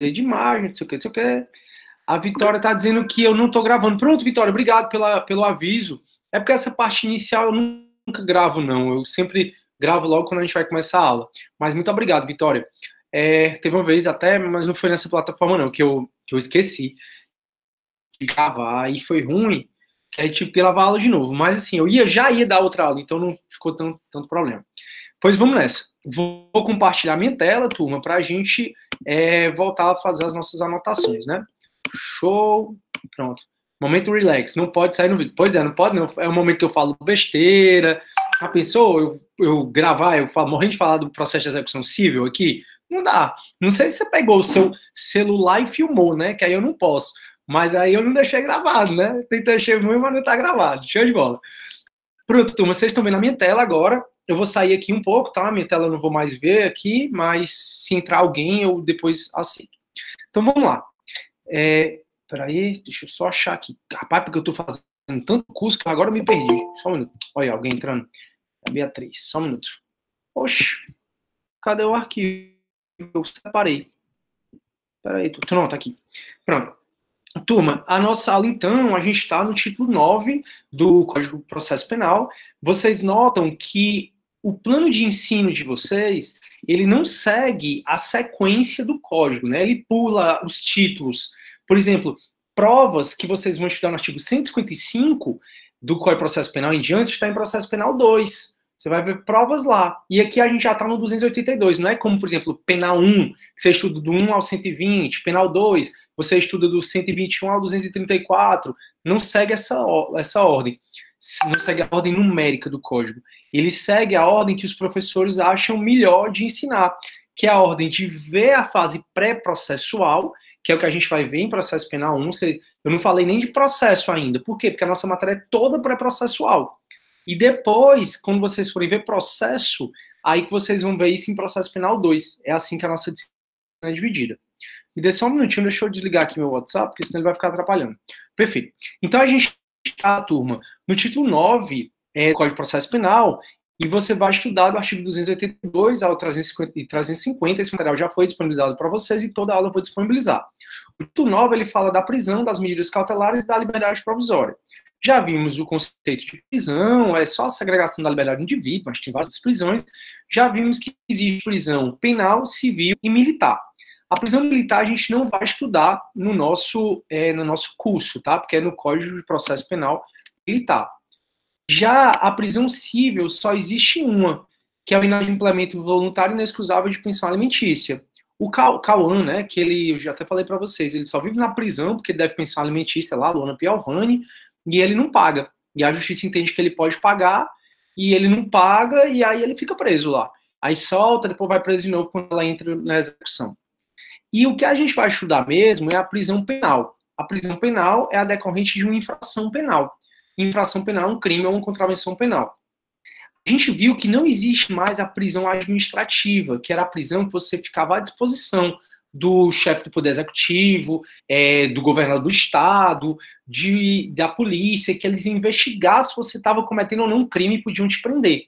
de imagem, não sei o que, não sei o que. A Vitória tá dizendo que eu não tô gravando. Pronto, Vitória, obrigado pelo aviso. É porque essa parte inicial eu nunca gravo, não. Eu sempre gravo logo quando a gente vai começar a aula. Mas muito obrigado, Vitória. Teve uma vez até, mas não foi nessa plataforma, não, que eu esqueci de gravar e foi ruim, que aí tive que gravar a aula de novo. Mas assim, eu já ia dar outra aula, então não ficou tanto problema. Pois vamos nessa. Vou compartilhar minha tela, turma, para a gente voltar a fazer as nossas anotações, né? Show. Pronto. Momento relax. Não pode sair no vídeo. Pois é, não pode não. É um momento que eu falo besteira. Já pensou eu gravar, eu falo, morrendo de falar do processo de execução civil aqui? Não dá. Não sei se você pegou o seu celular e filmou, né? Que aí eu não posso. Mas aí eu não deixei gravado, né? Deixei muito, mas não tá gravado. Show de bola. Pronto, turma, vocês estão vendo a minha tela agora. Eu vou sair aqui um pouco, tá? Minha tela eu não vou mais ver aqui, mas se entrar alguém, eu depois aceito. Então vamos lá. Peraí, deixa eu só achar aqui. Rapaz, porque eu tô fazendo tanto curso que agora eu me perdi. Só um minuto. Olha, alguém entrando. A Beatriz, só um minuto. Oxe, cadê o arquivo? Eu separei. Peraí, não, tá aqui. Pronto. Turma, a nossa aula, então, a gente está no título 9 do Código do Processo Penal. Vocês notam que o plano de ensino de vocês, ele não segue a sequência do código, né? Ele pula os títulos. Por exemplo, provas que vocês vão estudar no artigo 155 do Código de Processo Penal em diante, está em Processo Penal 2. Você vai ver provas lá. E aqui a gente já está no 282. Não é como, por exemplo, Penal 1, que você estuda do 1 ao 120, Penal 2, você estuda do 121 ao 234. Não segue essa ordem. Não segue a ordem numérica do código. Ele segue a ordem que os professores acham melhor de ensinar, que é a ordem de ver a fase pré-processual, que é o que a gente vai ver em Processo Penal 1. Eu não falei nem de processo ainda. Por quê? Porque a nossa matéria é toda pré-processual. E depois, quando vocês forem ver processo, aí que vocês vão ver isso em Processo Penal 2. É assim que a nossa disciplina é dividida. Me dê só um minutinho, deixa eu desligar aqui meu WhatsApp, porque senão ele vai ficar atrapalhando. Perfeito. Então a gente está, turma, no título 9 do Código de Processo Penal, e você vai estudar do artigo 282 ao 350 e 350. Esse material já foi disponibilizado para vocês e toda a aula eu vou disponibilizar. O título 9, ele fala da prisão, das medidas cautelares e da liberdade provisória. Já vimos o conceito de prisão, é só a segregação da liberdade do indivíduo, mas tem várias prisões. Já vimos que existe prisão penal, civil e militar. A prisão militar a gente não vai estudar no nosso curso, tá? Porque é no Código de Processo Penal Militar. Já a prisão civil só existe uma, que é o inadimplemento voluntário e inexcusável de pensão alimentícia. O Cauã, né, que eu já até falei para vocês, ele só vive na prisão porque deve pensão alimentícia lá, Luana Piovani, e ele não paga. E a justiça entende que ele pode pagar, e ele não paga, e aí ele fica preso lá. Aí solta, depois vai preso de novo quando ela entra na execução. E o que a gente vai estudar mesmo é a prisão penal. A prisão penal é a decorrente de uma infração penal. Infração penal é um crime ou uma contravenção penal. A gente viu que não existe mais a prisão administrativa, que era a prisão que você ficava à disposição do chefe do Poder Executivo, do governador do Estado, da polícia, que eles investigassem se você estava cometendo ou não um crime e podiam te prender.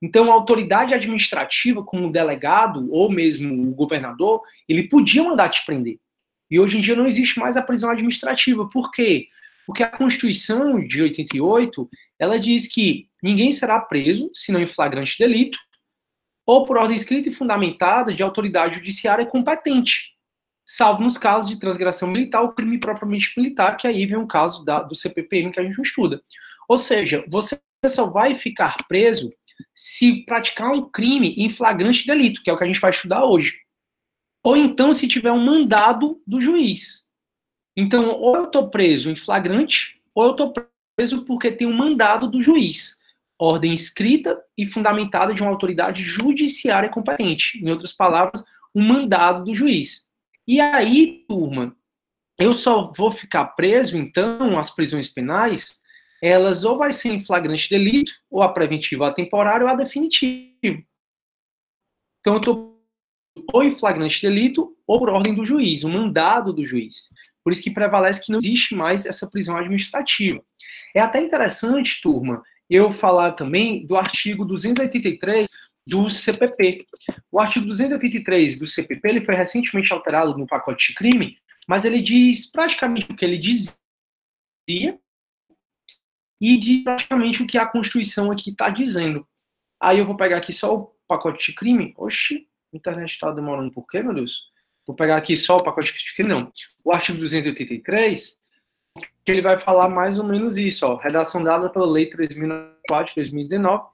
Então, a autoridade administrativa, como o delegado, ou mesmo o governador, ele podia mandar te prender. E hoje em dia não existe mais a prisão administrativa. Por quê? Porque a Constituição de 88, ela diz que ninguém será preso, senão em flagrante delito, ou por ordem escrita e fundamentada de autoridade judiciária competente, salvo nos casos de transgressão militar ou crime propriamente militar, que aí vem um caso do CPPM que a gente não estuda. Ou seja, você só vai ficar preso se praticar um crime em flagrante delito, que é o que a gente vai estudar hoje. Ou então se tiver um mandado do juiz. Então, ou eu estou preso em flagrante, ou eu estou preso porque tem um mandado do juiz. Ordem escrita e fundamentada de uma autoridade judiciária competente. Em outras palavras, um mandado do juiz. E aí, turma, eu só vou ficar preso, então, as prisões penais, elas ou vai ser em flagrante delito, ou a preventiva, ou a temporária, ou a definitiva. Então, eu estou ou em flagrante delito, ou por ordem do juiz, um mandado do juiz. Por isso que prevalece que não existe mais essa prisão administrativa. É até interessante, turma, eu falar também do artigo 283 do CPP. O artigo 283 do CPP ele foi recentemente alterado no pacote de crime, mas ele diz praticamente o que ele dizia e diz praticamente o que a Constituição aqui está dizendo. Aí eu vou pegar aqui só o pacote de crime. Oxi, a internet está demorando por quê, meu Deus? Vou pegar aqui só o pacote de crime, não. O artigo 283, que ele vai falar mais ou menos isso, ó, redação dada pela Lei 3.004 de 2019,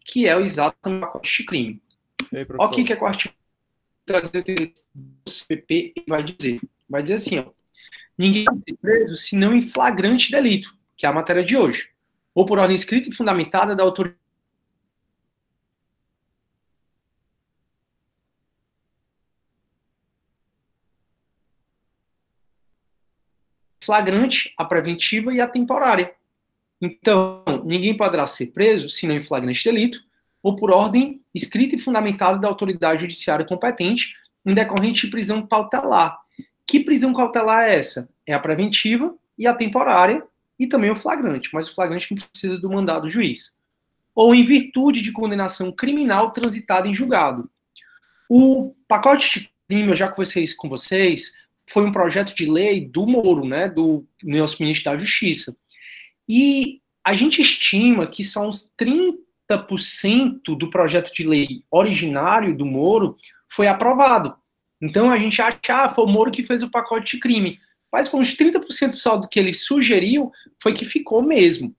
que é o exato pacote de crime. Olha o que é o artigo 383 do CPP vai dizer. Vai dizer assim, ó, ninguém pode ser preso se não em flagrante delito, que é a matéria de hoje, ou por ordem escrita e fundamentada da autoridade flagrante, a preventiva e a temporária. Então, ninguém poderá ser preso se não em flagrante delito ou por ordem escrita e fundamentada da autoridade judiciária competente em decorrente de prisão cautelar. Que prisão cautelar é essa? É a preventiva e a temporária e também o flagrante, mas o flagrante não precisa do mandado do juiz. Ou em virtude de condenação criminal transitada em julgado. O pacote de crime, eu já conversei isso com vocês, foi um projeto de lei do Moro, né, do nosso ministro da Justiça. E a gente estima que só uns 30% do projeto de lei originário do Moro foi aprovado. Então a gente acha, foi o Moro que fez o pacote de crime. Mas foi uns 30% só do que ele sugeriu foi que ficou mesmo.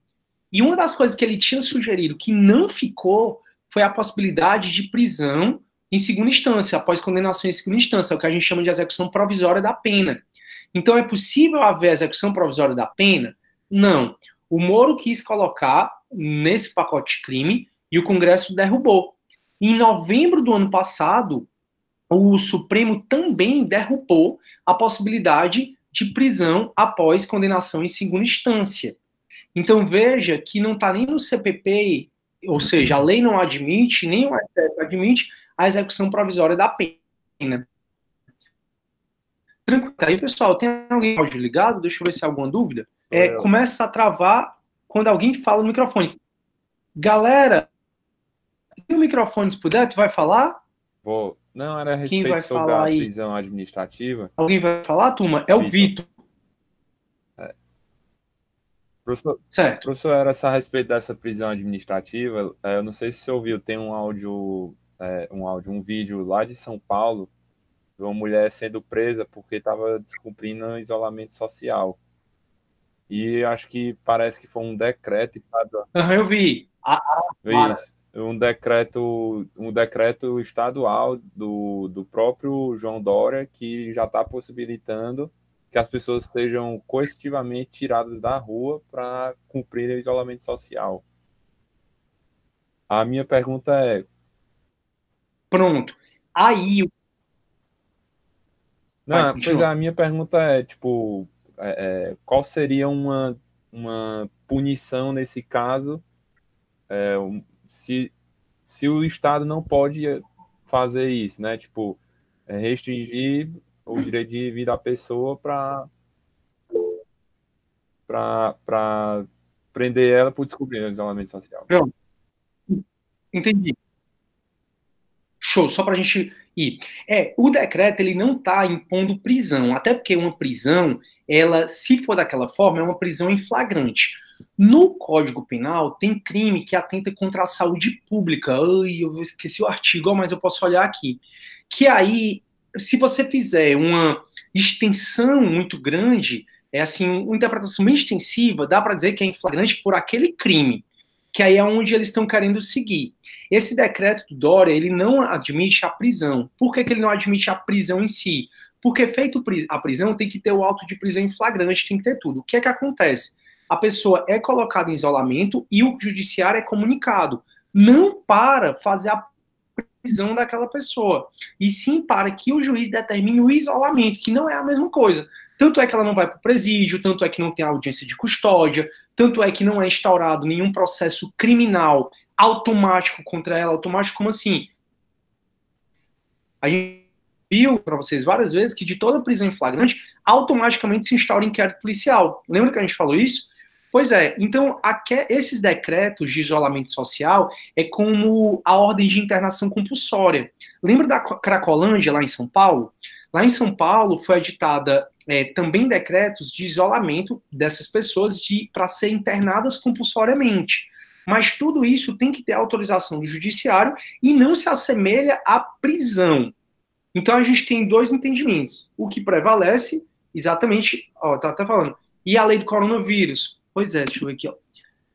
E uma das coisas que ele tinha sugerido que não ficou foi a possibilidade de prisão em segunda instância, após condenação em segunda instância, é o que a gente chama de execução provisória da pena. Então, é possível haver execução provisória da pena? Não. O Moro quis colocar nesse pacote de crime e o Congresso derrubou. Em novembro do ano passado, o Supremo também derrubou a possibilidade de prisão após condenação em segunda instância. Então, veja que não está nem no CPP, ou seja, a lei não admite, nem o STF admite a execução provisória da pena. Tranquilo. Aí, pessoal, tem alguém áudio ligado? Deixa eu ver se há alguma dúvida. Começa a travar quando alguém fala no microfone. Galera, se o microfone, se puder, tu vai falar? Vou. Não, era a respeito sobre a prisão administrativa. Alguém vai falar, turma? É o Vitor. Professor, era a respeito dessa prisão administrativa. Eu não sei se você ouviu, tem um vídeo lá de São Paulo de uma mulher sendo presa porque estava descumprindo isolamento social. E acho que parece que foi um decreto. Eu vi. Isso. Um decreto estadual do próprio João Dória que já está possibilitando que as pessoas sejam coercitivamente tiradas da rua para cumprir o isolamento social. A minha pergunta é... Pronto. Aí... Não, pois é, a minha pergunta é, tipo, qual seria uma punição nesse caso se o Estado não pode fazer isso, né? Tipo, restringir o direito de vida da pessoa para prender ela por descobrir o isolamento social. Pronto. Entendi. Show, só para a gente ir. O decreto, ele não está impondo prisão, até porque uma prisão, ela, se for daquela forma, é uma prisão em flagrante. No Código Penal, tem crime que atenta contra a saúde pública. Ai, eu esqueci o artigo, mas eu posso olhar aqui. Que aí, se você fizer uma extensão muito grande, assim, uma interpretação bem extensiva, dá para dizer que é em flagrante por aquele crime, que aí é onde eles estão querendo seguir. Esse decreto do Dória, ele não admite a prisão. Por que ele não admite a prisão em si? Porque feito a prisão, tem que ter o auto de prisão em flagrante, tem que ter tudo. O que é que acontece? A pessoa é colocada em isolamento e o judiciário é comunicado. Não para fazer a prisão daquela pessoa, e sim para que o juiz determine o isolamento, que não é a mesma coisa. Tanto é que ela não vai para o presídio, tanto é que não tem audiência de custódia, tanto é que não é instaurado nenhum processo criminal automático contra ela. Automático como assim? A gente viu para vocês várias vezes que de toda prisão em flagrante, automaticamente se instaura inquérito policial. Lembra que a gente falou isso? Pois é, então esses decretos de isolamento social é como a ordem de internação compulsória. Lembra da Cracolândia, lá em São Paulo? Lá em São Paulo foi editada também decretos de isolamento dessas pessoas para serem internadas compulsoriamente. Mas tudo isso tem que ter autorização do judiciário e não se assemelha à prisão. Então a gente tem dois entendimentos. O que prevalece, exatamente, ó, tá até falando, e a lei do coronavírus. Pois é, deixa eu ver aqui, ó.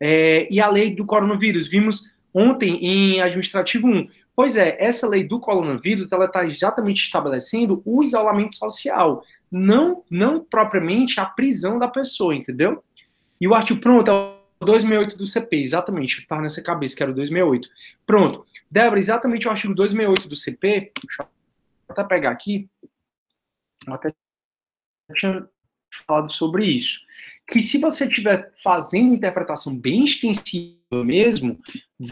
E a lei do coronavírus, vimos ontem em administrativo 1. Pois é, essa lei do coronavírus, ela está exatamente estabelecendo o isolamento social, não propriamente a prisão da pessoa, entendeu? E o artigo, pronto, é o 268 do CP, exatamente, estava nessa cabeça que era o 268. Pronto, Débora, exatamente o artigo 268 do CP, deixa eu até pegar aqui, eu até tinha falado sobre isso, que se você estiver fazendo interpretação bem extensiva mesmo,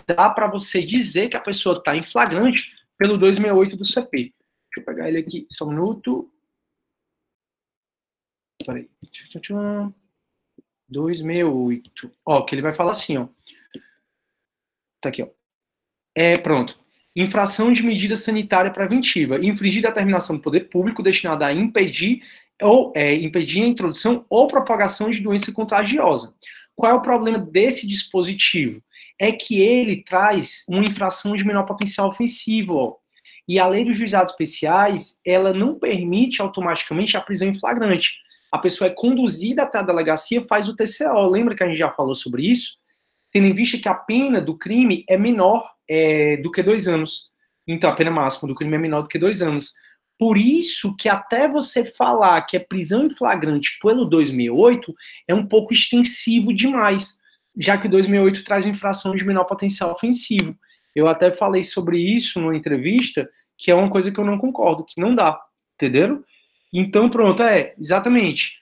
dá para você dizer que a pessoa está em flagrante pelo 268 do CP. Deixa eu pegar ele aqui, só um minuto. Peraí. 268. Ó, que ele vai falar assim, ó. Tá aqui, ó. Pronto. Infração de medida sanitária preventiva. Infringir determinação do poder público destinada a impedir impedir a introdução ou propagação de doença contagiosa. Qual é o problema desse dispositivo? É que ele traz uma infração de menor potencial ofensivo, ó. E a lei dos juizados especiais, ela não permite automaticamente a prisão em flagrante. A pessoa é conduzida até a delegacia, faz o TCO. Lembra que a gente já falou sobre isso? Tendo em vista que a pena do crime é menor do que 2 anos. Então, a pena máxima do crime é menor do que 2 anos. Por isso que até você falar que é prisão em flagrante pelo 268 é um pouco extensivo demais, já que o 268 traz infração de menor potencial ofensivo. Eu até falei sobre isso numa entrevista, que é uma coisa que eu não concordo, que não dá, entenderam? Então, pronto, exatamente.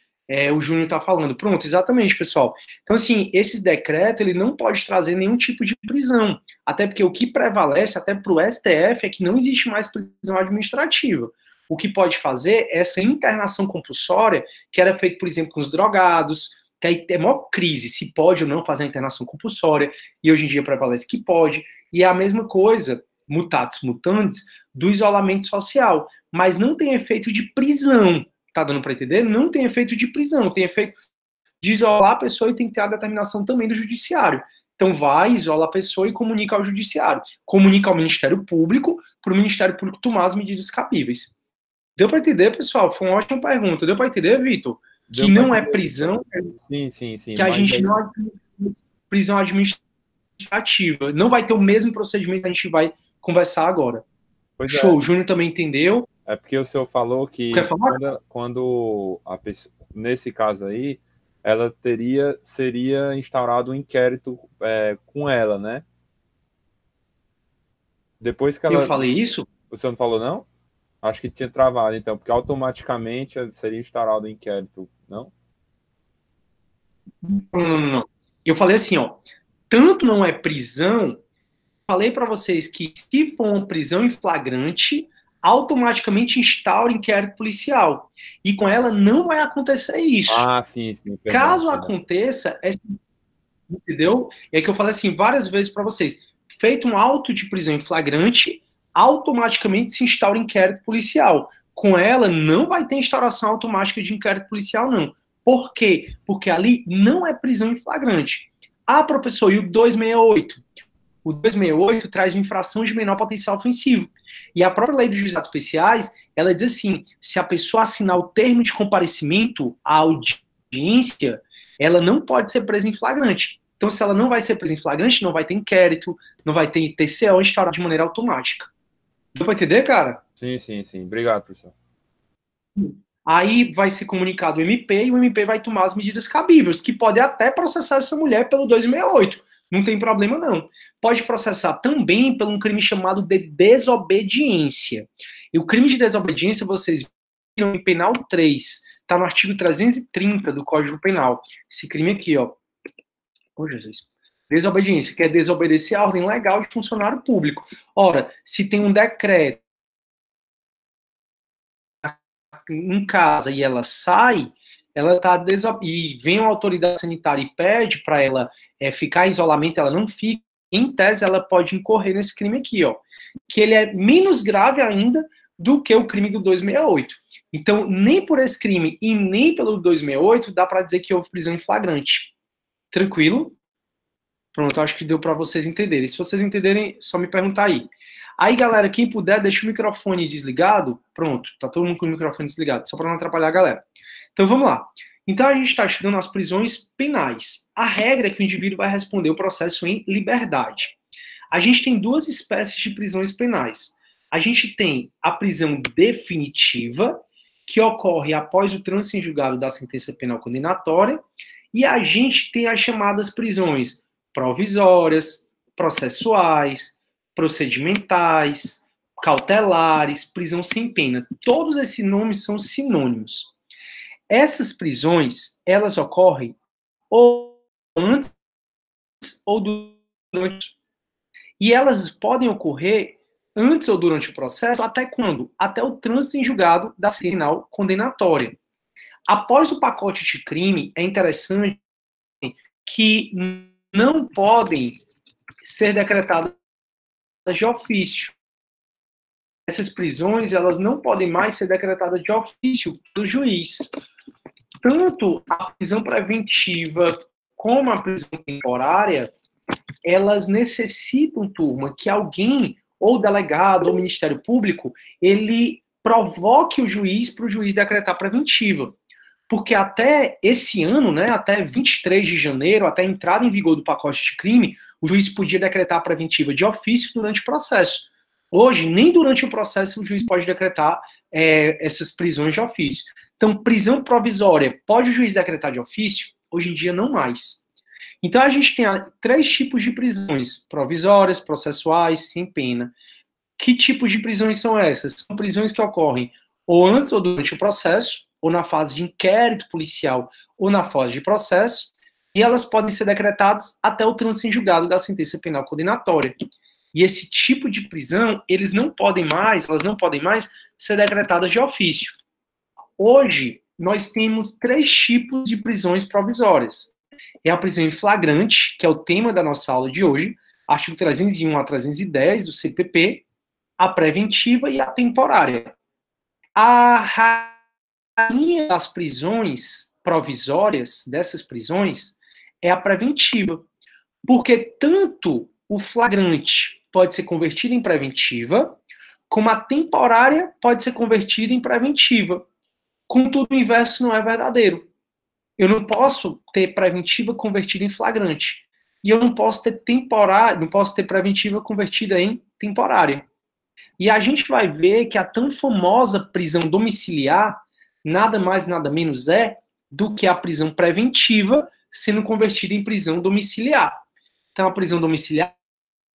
O Júnior está falando. Pronto, exatamente, pessoal. Então, assim, esse decreto, ele não pode trazer nenhum tipo de prisão. Até porque o que prevalece, até para o STF, é que não existe mais prisão administrativa. O que pode fazer é essa internação compulsória, que era feito, por exemplo, com os drogados, que aí é maior crise, se pode ou não fazer a internação compulsória, e hoje em dia prevalece que pode. E é a mesma coisa, mutatis mutandis, do isolamento social. Mas não tem efeito de prisão. Tá dando para entender? Não tem efeito de prisão, tem efeito de isolar a pessoa e tem que ter a determinação também do judiciário. Então vai, isola a pessoa e comunica ao judiciário. Comunica ao Ministério Público, para o Ministério Público tomar as medidas cabíveis. Deu para entender, pessoal? Foi uma ótima pergunta. Deu para entender, Vitor? Que não é prisão, sim, que a gente não é prisão administrativa. Não vai ter o mesmo procedimento que a gente vai conversar agora. Show, o Júnior também entendeu. É porque o senhor falou que quando a pessoa, nesse caso aí, ela seria instaurado um inquérito com ela, né? Depois que ela... Eu falei isso? O senhor não falou, não? Acho que tinha travado, então, porque automaticamente seria instaurado um inquérito, não? Não. Eu falei assim, ó, tanto não é prisão, falei para vocês que se for uma prisão em flagrante, automaticamente instaura inquérito policial. E com ela não vai acontecer isso. Ah, sim. Caso aconteça, entendeu? É que eu falei assim várias vezes para vocês. Feito um auto de prisão em flagrante, automaticamente se instaura inquérito policial. Com ela, não vai ter instauração automática de inquérito policial, não. Por quê? Porque ali não é prisão em flagrante. Ah, professor, e o 268? O 268 traz uma infração de menor potencial ofensivo. E a própria lei dos juizados especiais, ela diz assim, se a pessoa assinar o termo de comparecimento à audiência, ela não pode ser presa em flagrante. Então, se ela não vai ser presa em flagrante, não vai ter inquérito, não vai ter TCO instaurado de maneira automática. Deu para entender, cara? Sim. Obrigado, professor. Aí vai ser comunicado o MP e o MP vai tomar as medidas cabíveis, que pode até processar essa mulher pelo 268. Não tem problema, não. Pode processar também por um crime chamado de desobediência. E o crime de desobediência, vocês viram em Penal 3, está no artigo 330 do Código Penal. Esse crime aqui, ó. Oh, Jesus. Desobediência, que é desobedecer a ordem legal de funcionário público. Ora, se tem um decreto em casa e ela sai, ela está e vem uma autoridade sanitária e pede para ela ficar em isolamento, ela não fica, em tese ela pode incorrer nesse crime aqui, ó, que ele é menos grave ainda do que o crime do 268. Então, nem por esse crime e nem pelo 268 dá para dizer que houve prisão em flagrante. Tranquilo? Pronto, acho que deu para vocês entenderem. Se vocês entenderem, só me perguntar aí. Aí, galera, quem puder, deixa o microfone desligado. Pronto, tá todo mundo com o microfone desligado, só para não atrapalhar a galera. Então, vamos lá. Então, a gente está estudando as prisões penais. A regra é que o indivíduo vai responder o processo em liberdade. A gente tem duas espécies de prisões penais. A gente tem a prisão definitiva, que ocorre após o trânsito em julgado da sentença penal condenatória, e a gente tem as chamadas prisões provisórias, processuais, procedimentais, cautelares, prisão sem pena. Todos esses nomes são sinônimos. Essas prisões, elas ocorrem ou antes ou durante. E elas podem ocorrer antes ou durante o processo, até quando? Até o trânsito em julgado da sentença penal condenatória. Após o pacote de crime, é interessante que não podem ser decretadas de ofício. Essas prisões, elas não podem mais ser decretadas de ofício do juiz. Tanto a prisão preventiva como a prisão temporária, elas necessitam, turma, que alguém, ou delegado, ou Ministério Público, ele provoque o juiz para o juiz decretar preventiva. Porque até esse ano, né, até 23 de janeiro, até a entrada em vigor do pacote de crime, o juiz podia decretar a preventiva de ofício durante o processo. Hoje, nem durante o processo o juiz pode decretar essas prisões de ofício. Então, prisão provisória, pode o juiz decretar de ofício? Hoje em dia, não mais. Então, a gente tem três tipos de prisões: provisórias, processuais, sem pena. Que tipos de prisões são essas? São prisões que ocorrem ou antes ou durante o processo, ou na fase de inquérito policial, ou na fase de processo, e elas podem ser decretadas até o trânsito em julgado da sentença penal condenatória. E esse tipo de prisão, elas não podem mais ser decretadas de ofício. Hoje, nós temos três tipos de prisões provisórias. É a prisão em flagrante, que é o tema da nossa aula de hoje, artigo 301 a 310 do CPP, a preventiva e a temporária. A rainha das prisões provisórias, dessas prisões, é a preventiva. Porque tanto o flagrante pode ser convertido em preventiva, como a temporária pode ser convertida em preventiva. Contudo, o inverso não é verdadeiro. Eu não posso ter preventiva convertida em flagrante. E eu não posso ter temporária, não posso ter preventiva convertida em temporária. E a gente vai ver que a tão famosa prisão domiciliar nada mais, nada menos é do que a prisão preventiva sendo convertida em prisão domiciliar. Então, a prisão domiciliar,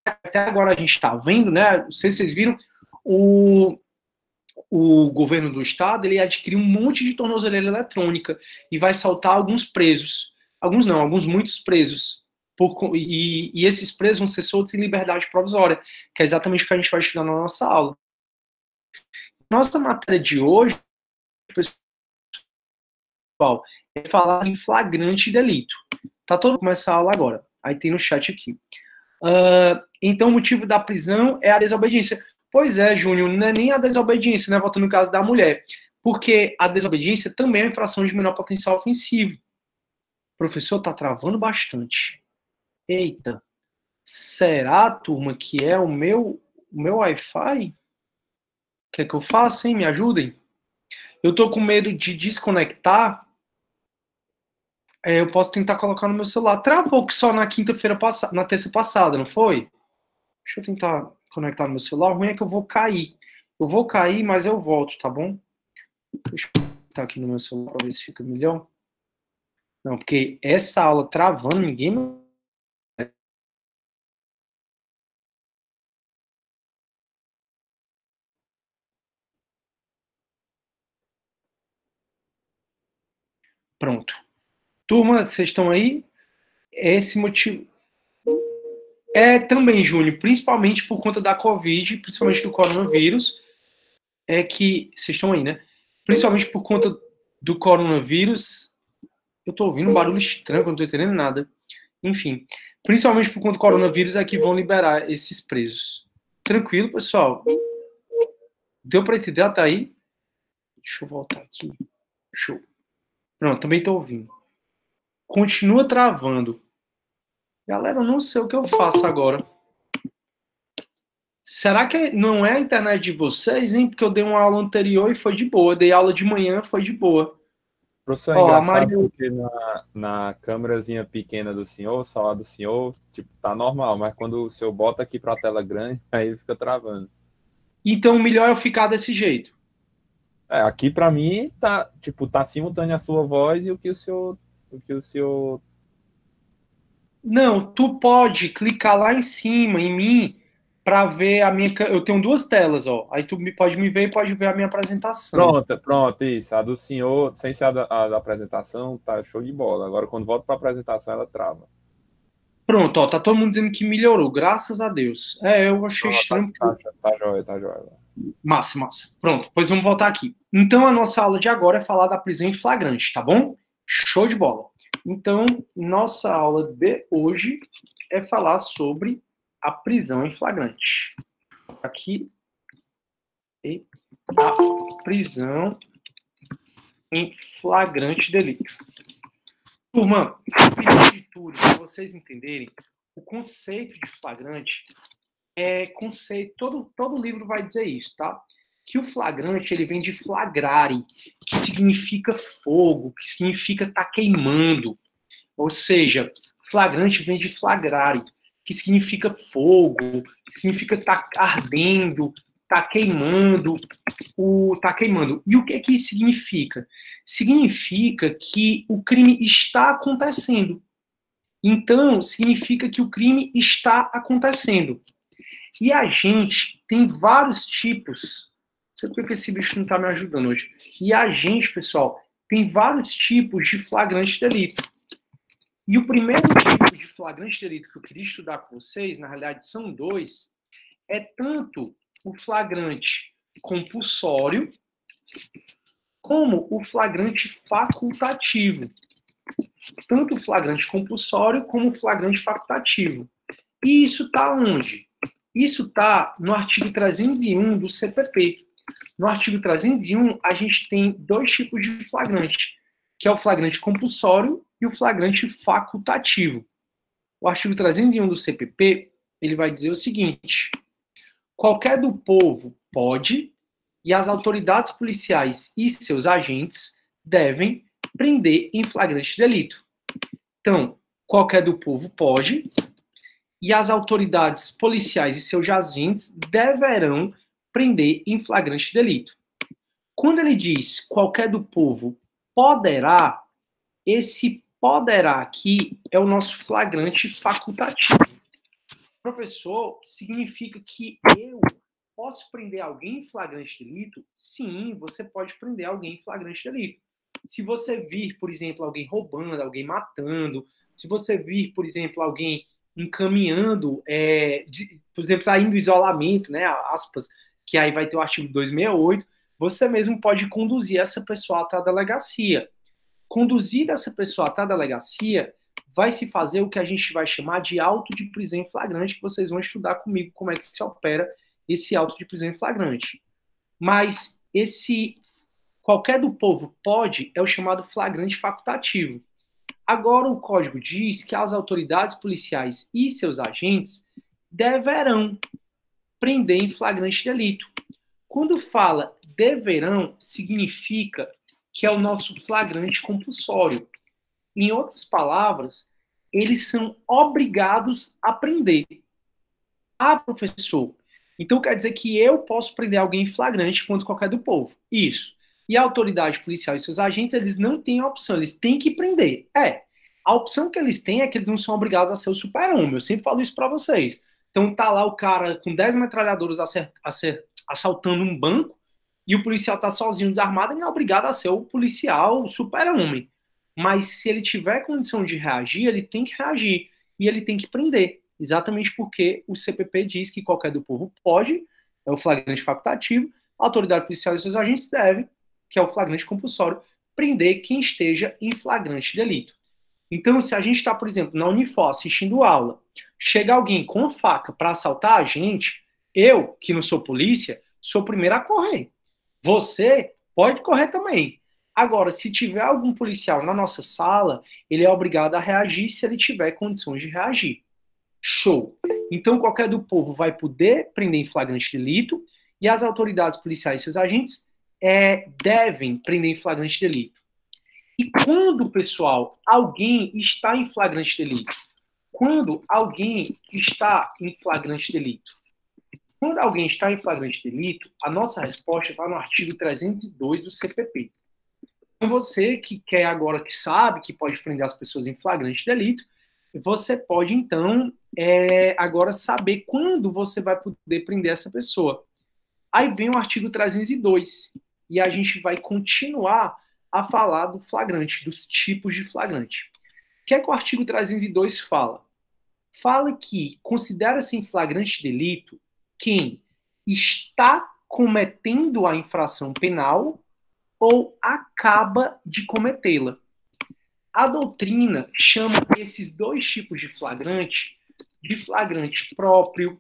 até agora a gente está vendo, né? Não sei se vocês viram, o governo do estado, ele adquiriu um monte de tornozeleira eletrônica e vai soltar alguns presos. Alguns não, alguns muitos presos. E esses presos vão ser soltos em liberdade provisória, que é exatamente o que a gente vai estudar na nossa aula. Nossa matéria de hoje, pessoal, é falar em flagrante delito. Tá todo mundo começar a aula agora. Aí tem no chat aqui. Então, o motivo da prisão é a desobediência. Pois é, Júnior, não é nem a desobediência, né? Voltando no caso da mulher. Porque a desobediência também é uma infração de menor potencial ofensivo. O professor tá travando bastante. Eita. Será, turma, que é o meu Wi-Fi? O que é que eu faço, hein? Me ajudem. Eu tô com medo de desconectar. Eu posso tentar colocar no meu celular. Travou que só na quinta-feira passada, na terça passada, não foi? Deixa eu tentar conectar no meu celular. O ruim é que eu vou cair. Eu vou cair, mas eu volto, tá bom? Deixa eu botar aqui no meu celular para ver se fica melhor. Não, porque essa aula travando, ninguém... Pronto. Turma, vocês estão aí? Esse motivo... Também, Júnior, principalmente por conta da Covid, principalmente do coronavírus, é que... Vocês estão aí, né? Principalmente por conta do coronavírus. Eu tô ouvindo um barulho estranho, eu não tô entendendo nada. Enfim, principalmente por conta do coronavírus é que vão liberar esses presos. Tranquilo, pessoal? Deu para entender até aí? Deixa eu voltar aqui. Show. Pronto, também tô ouvindo. Continua travando. Galera, eu não sei o que eu faço agora. Será que não é a internet de vocês, hein? Porque eu dei uma aula anterior e foi de boa. Eu dei aula de manhã, foi de boa. Professor, é Ó, a engraçado Maria... porque na câmerazinha pequena do senhor, só a do senhor, tipo, tá normal, mas quando o senhor bota aqui pra tela grande, aí ele fica travando. Então, o melhor é eu ficar desse jeito. É, aqui pra mim tá, tipo, tá simultâneo a sua voz e o que o senhor. Não, tu pode clicar lá em cima, em mim, para ver a minha... Eu tenho duas telas, ó. Aí tu pode me ver e pode ver a minha apresentação. Pronto, pronto, isso. A do senhor, sem ser a da apresentação, tá show de bola. Agora, quando volta pra apresentação, ela trava. Pronto, ó, tá todo mundo dizendo que melhorou, graças a Deus. É, eu achei Pronto, tá, estranho, tá, porque... tá joia, tá joia. Massa, massa. Pronto, pois vamos voltar aqui. Então, a nossa aula de agora é falar da prisão em flagrante, tá bom? Show de bola. Então, nossa aula de hoje é falar sobre a prisão em flagrante. Aqui, e a prisão em flagrante delito. Turma, rapidinho de tudo, para vocês entenderem, o conceito de flagrante é conceito, todo livro vai dizer isso, tá? Que o flagrante, ele vem de flagrare, que significa fogo, que significa tá queimando. Ou seja, flagrante vem de flagrare, que significa fogo, que significa tá ardendo, tá queimando, tá queimando. E o que que significa? Significa que o crime está acontecendo. Então, significa que o crime está acontecendo. E a gente tem vários tipos. Não sei porque esse bicho não está me ajudando hoje. E a gente, pessoal, tem vários tipos de flagrante delito. E o primeiro tipo de flagrante delito que eu queria estudar com vocês, na realidade são dois, é tanto o flagrante compulsório como o flagrante facultativo. Tanto o flagrante compulsório como o flagrante facultativo. E isso está onde? Isso está no artigo 301 do CPP. No artigo 301, a gente tem dois tipos de flagrante, que é o flagrante compulsório e o flagrante facultativo. O artigo 301 do CPP, ele vai dizer o seguinte: qualquer do povo pode, e as autoridades policiais e seus agentes devem prender em flagrante delito. Então, qualquer do povo pode, e as autoridades policiais e seus agentes deverão prender em flagrante delito. Quando ele diz qualquer do povo poderá, esse poderá aqui é o nosso flagrante facultativo. Professor, significa que eu posso prender alguém em flagrante delito? Sim, você pode prender alguém em flagrante delito. Se você vir, por exemplo, alguém roubando, alguém matando, se você vir, por exemplo, alguém encaminhando, por exemplo, saindo do isolamento, né, aspas, que aí vai ter o artigo 268, você mesmo pode conduzir essa pessoa até a delegacia. Conduzir essa pessoa até a delegacia vai se fazer o que a gente vai chamar de auto de prisão em flagrante, que vocês vão estudar comigo como é que se opera esse auto de prisão em flagrante. Mas esse qualquer do povo pode é o chamado flagrante facultativo. Agora, o código diz que as autoridades policiais e seus agentes deverão prender em flagrante delito. Quando fala deverão, significa que é o nosso flagrante compulsório. Em outras palavras, eles são obrigados a prender. Ah, professor, então quer dizer que eu posso prender alguém em flagrante quanto qualquer do povo. Isso. E a autoridade policial e seus agentes, eles não têm a opção, eles têm que prender. A opção que eles têm é que eles não são obrigados a ser o super-homem. Eu sempre falo isso para vocês. Então tá lá o cara com 10 metralhadoras assaltando um banco e o policial tá sozinho, desarmado, ele não é obrigado a ser o policial super-homem. Mas se ele tiver condição de reagir, ele tem que reagir. E ele tem que prender. Exatamente porque o CPP diz que qualquer do povo pode, é o flagrante facultativo, a autoridade policial e seus agentes devem, que é o flagrante compulsório, prender quem esteja em flagrante delito. Então, se a gente está, por exemplo, na Unifor assistindo aula, chega alguém com faca para assaltar a gente, eu, que não sou polícia, sou o primeiro a correr. Você pode correr também. Agora, se tiver algum policial na nossa sala, ele é obrigado a reagir se ele tiver condições de reagir. Show! Então, qualquer do povo vai poder prender em flagrante delito e as autoridades policiais e seus agentes devem prender em flagrante delito. E quando, pessoal, alguém está em flagrante delito? Quando alguém está em flagrante delito? Quando alguém está em flagrante delito, a nossa resposta está no artigo 302 do CPP. Então, você que quer agora, que sabe que pode prender as pessoas em flagrante delito, você pode, então, agora saber quando você vai poder prender essa pessoa. Aí vem o artigo 302, e a gente vai continuar a falar do flagrante, dos tipos de flagrante. O que é que o artigo 302 fala? Fala que considera-se em flagrante delito quem está cometendo a infração penal ou acaba de cometê-la. A doutrina chama esses dois tipos de flagrante próprio,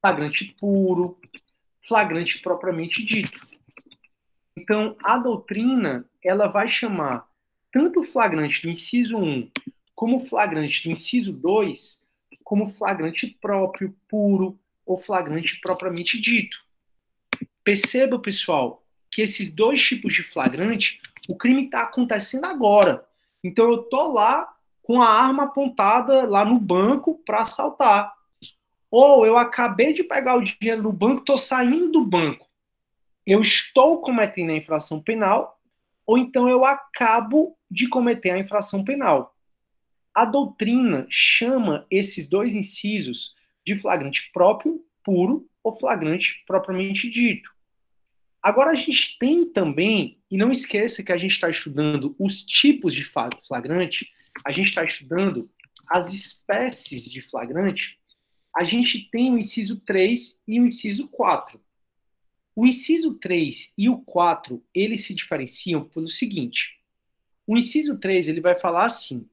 flagrante puro, flagrante propriamente dito. Então, a doutrina, ela vai chamar tanto o flagrante do inciso 1 como o flagrante do inciso 2 como flagrante próprio, puro ou flagrante propriamente dito. Perceba, pessoal, que esses dois tipos de flagrante, o crime está acontecendo agora. Então, eu estou lá com a arma apontada lá no banco para assaltar. Ou eu acabei de pegar o dinheiro no banco, estou saindo do banco. Eu estou cometendo a infração penal, ou então eu acabo de cometer a infração penal. A doutrina chama esses dois incisos de flagrante próprio, puro, ou flagrante propriamente dito. Agora a gente tem também, e não esqueça que a gente está estudando os tipos de flagrante, a gente está estudando as espécies de flagrante, a gente tem o inciso 3 e o inciso 4. O inciso 3 e o 4, eles se diferenciam pelo seguinte. O inciso 3, ele vai falar assim: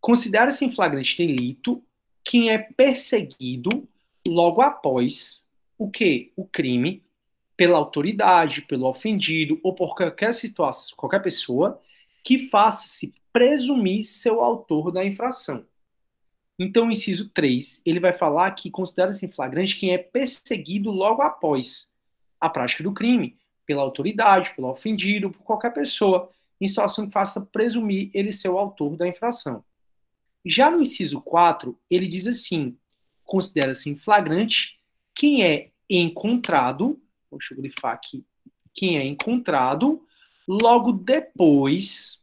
considera-se em flagrante delito quem é perseguido logo após o quê? O crime, pela autoridade, pelo ofendido ou por qualquer situação, qualquer pessoa que faça-se presumir ser o autor da infração. Então, o inciso 3, ele vai falar que considera-se em flagrante quem é perseguido logo após a prática do crime, pela autoridade, pelo ofendido, por qualquer pessoa, em situação que faça presumir ele ser o autor da infração. Já no inciso 4, ele diz assim: considera-se em flagrante quem é encontrado, deixa eu grifar aqui, quem é encontrado logo depois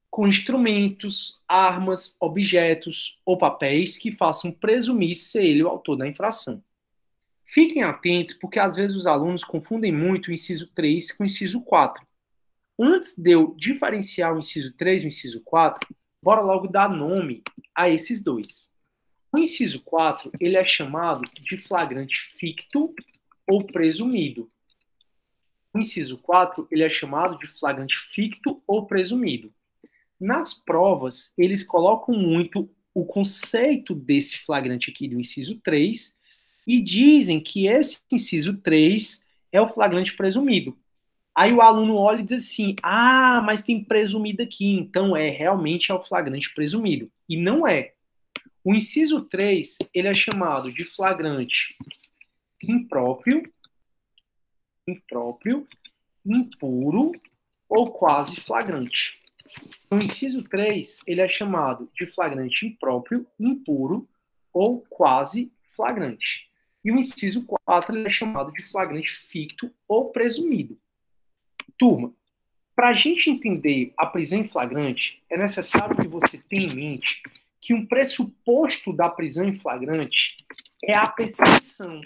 com instrumentos, armas, objetos ou papéis que façam presumir ser ele o autor da infração. Fiquem atentos, porque às vezes os alunos confundem muito o inciso 3 com o inciso 4. Antes de eu diferenciar o inciso 3 e o inciso 4, bora logo dar nome a esses dois. O inciso 4, ele é chamado de flagrante ficto ou presumido. O inciso 4, ele é chamado de flagrante ficto ou presumido. Nas provas, eles colocam muito o conceito desse flagrante aqui do inciso 3 e dizem que esse inciso 3 é o flagrante presumido. Aí o aluno olha e diz assim: ah, mas tem presumido aqui, então realmente é o flagrante presumido. E não é. O inciso 3, ele é chamado de flagrante impróprio, impuro ou quase flagrante. O inciso 3, ele é chamado de flagrante impróprio, impuro ou quase flagrante. E o inciso 4, ele é chamado de flagrante ficto ou presumido. Turma, para a gente entender a prisão em flagrante, é necessário que você tenha em mente que um pressuposto da prisão em flagrante é a perseguição.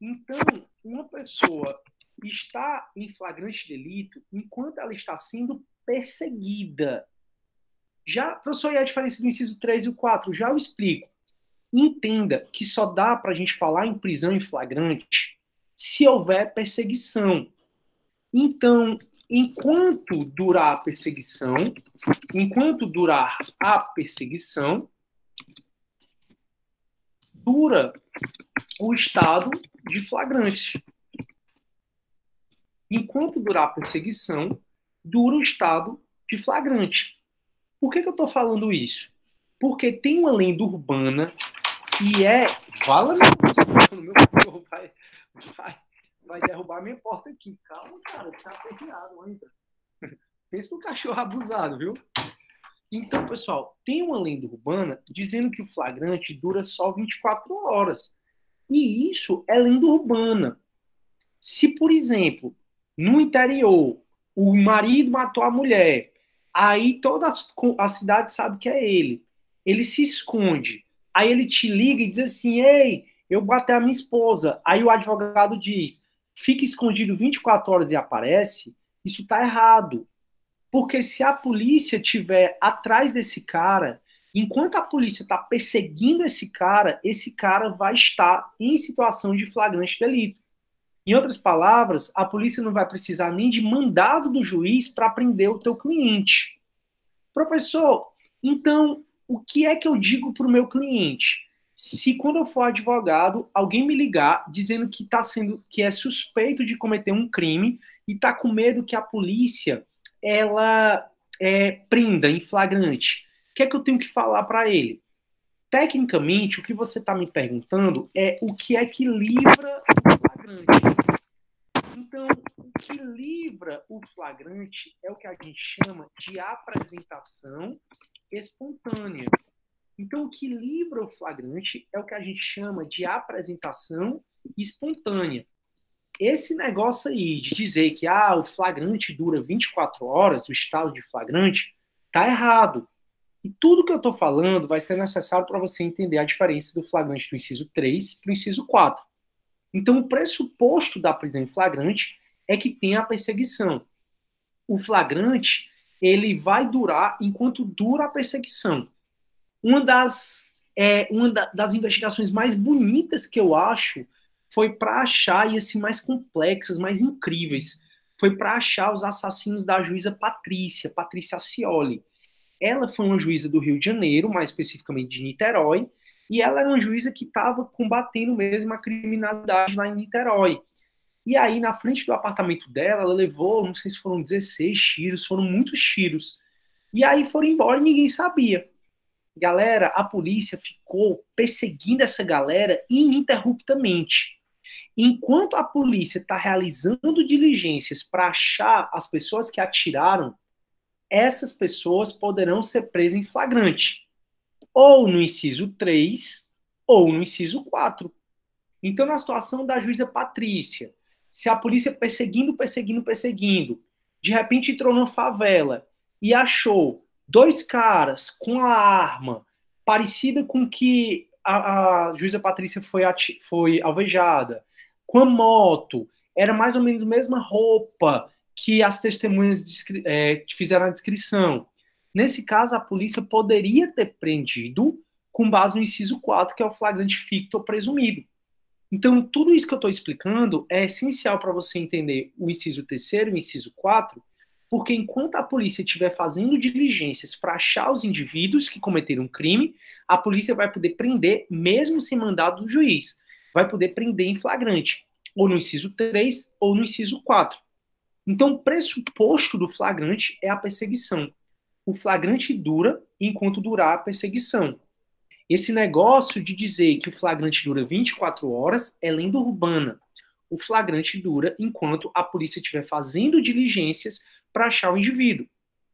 Então, uma pessoa está em flagrante delito enquanto ela está sendo perseguida. Já, professor, e a diferença do inciso 3 e o 4? Já eu explico. Entenda que só dá para a gente falar em prisão em flagrante se houver perseguição. Então, enquanto durar a perseguição, dura o estado de flagrante. Enquanto durar a perseguição, dura o estado de flagrante. Por que eu estou falando isso? Porque tem uma lenda urbana que é... Fala, meu cachorro vai derrubar minha porta aqui. Calma, cara, tá aperreado ainda. Pensa no cachorro abusado, viu? Então, pessoal, tem uma lenda urbana dizendo que o flagrante dura só 24 horas. E isso é lenda urbana. Se, por exemplo, no interior, o marido matou a mulher, aí toda a cidade sabe que é ele. Ele se esconde. Aí ele te liga e diz assim, ei, eu bati a minha esposa. Aí o advogado diz, fica escondido 24 horas e aparece, isso está errado. Porque se a polícia estiver atrás desse cara, enquanto a polícia está perseguindo esse cara vai estar em situação de flagrante delito. Em outras palavras, a polícia não vai precisar nem de mandado do juiz para prender o teu cliente. Professor, então, o que é que eu digo para o meu cliente? Se quando eu for advogado, alguém me ligar dizendo que é suspeito de cometer um crime e está com medo que a polícia ela prenda em flagrante, o que é que eu tenho que falar para ele? Tecnicamente, o que você está me perguntando é o que é que livra o flagrante. Então, o que livra o flagrante é o que a gente chama de apresentação espontânea. Então, o que livra o flagrante é o que a gente chama de apresentação espontânea. Esse negócio aí de dizer que o flagrante dura 24 horas, o estado de flagrante, tá errado. E tudo que eu estou falando vai ser necessário para você entender a diferença do flagrante do inciso 3 para o inciso 4. Então, o pressuposto da prisão em flagrante é que tem a perseguição. O flagrante, ele vai durar enquanto dura a perseguição. Uma das investigações mais bonitas que eu acho foi para achar, e assim, mais complexas, mais incríveis, foi para achar os assassinos da juíza Patrícia Acioli. Ela foi uma juíza do Rio de Janeiro, mais especificamente de Niterói, e ela era uma juíza que estava combatendo mesmo a criminalidade lá em Niterói. E aí, na frente do apartamento dela, ela levou, não sei se foram 16 tiros, foram muitos tiros. E aí foram embora e ninguém sabia. Galera, a polícia ficou perseguindo essa galera ininterruptamente. Enquanto a polícia está realizando diligências para achar as pessoas que atiraram, essas pessoas poderão ser presas em flagrante, ou no inciso 3, ou no inciso 4. Então, na situação da juíza Patrícia, se a polícia perseguindo, de repente entrou numa favela e achou 2 caras com a arma parecida com que a juíza Patrícia foi alvejada, com a moto, era mais ou menos a mesma roupa que as testemunhas fizeram a descrição. Nesse caso, a polícia poderia ter prendido com base no inciso 4, que é o flagrante ficto ou presumido. Então, tudo isso que eu estou explicando é essencial para você entender o inciso 3º e o inciso 4, porque enquanto a polícia estiver fazendo diligências para achar os indivíduos que cometeram um crime, a polícia vai poder prender mesmo sem mandado do juiz. Vai poder prender em flagrante, ou no inciso 3 ou no inciso 4. Então, o pressuposto do flagrante é a perseguição. O flagrante dura enquanto durar a perseguição. Esse negócio de dizer que o flagrante dura 24 horas é lenda urbana. O flagrante dura enquanto a polícia estiver fazendo diligências para achar o indivíduo.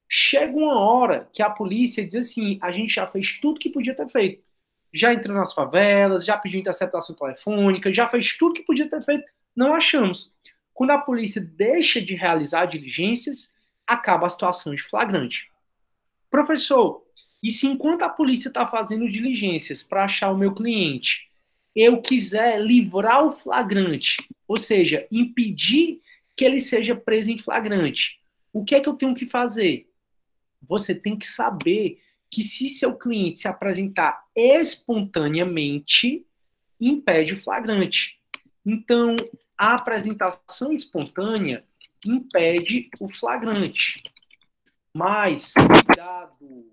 Chega uma hora que a polícia diz assim, a gente já fez tudo que podia ter feito. Já entrou nas favelas, já pediu interceptação telefônica, já fez tudo que podia ter feito, não achamos. Quando a polícia deixa de realizar diligências, acaba a situação de flagrante. Professor, e se enquanto a polícia está fazendo diligências para achar o meu cliente, eu quiser livrar o flagrante, ou seja, impedir que ele seja preso em flagrante, o que é que eu tenho que fazer? Você tem que saber que se seu cliente se apresentar espontaneamente, impede o flagrante. Então, a apresentação espontânea impede o flagrante. Mas, cuidado,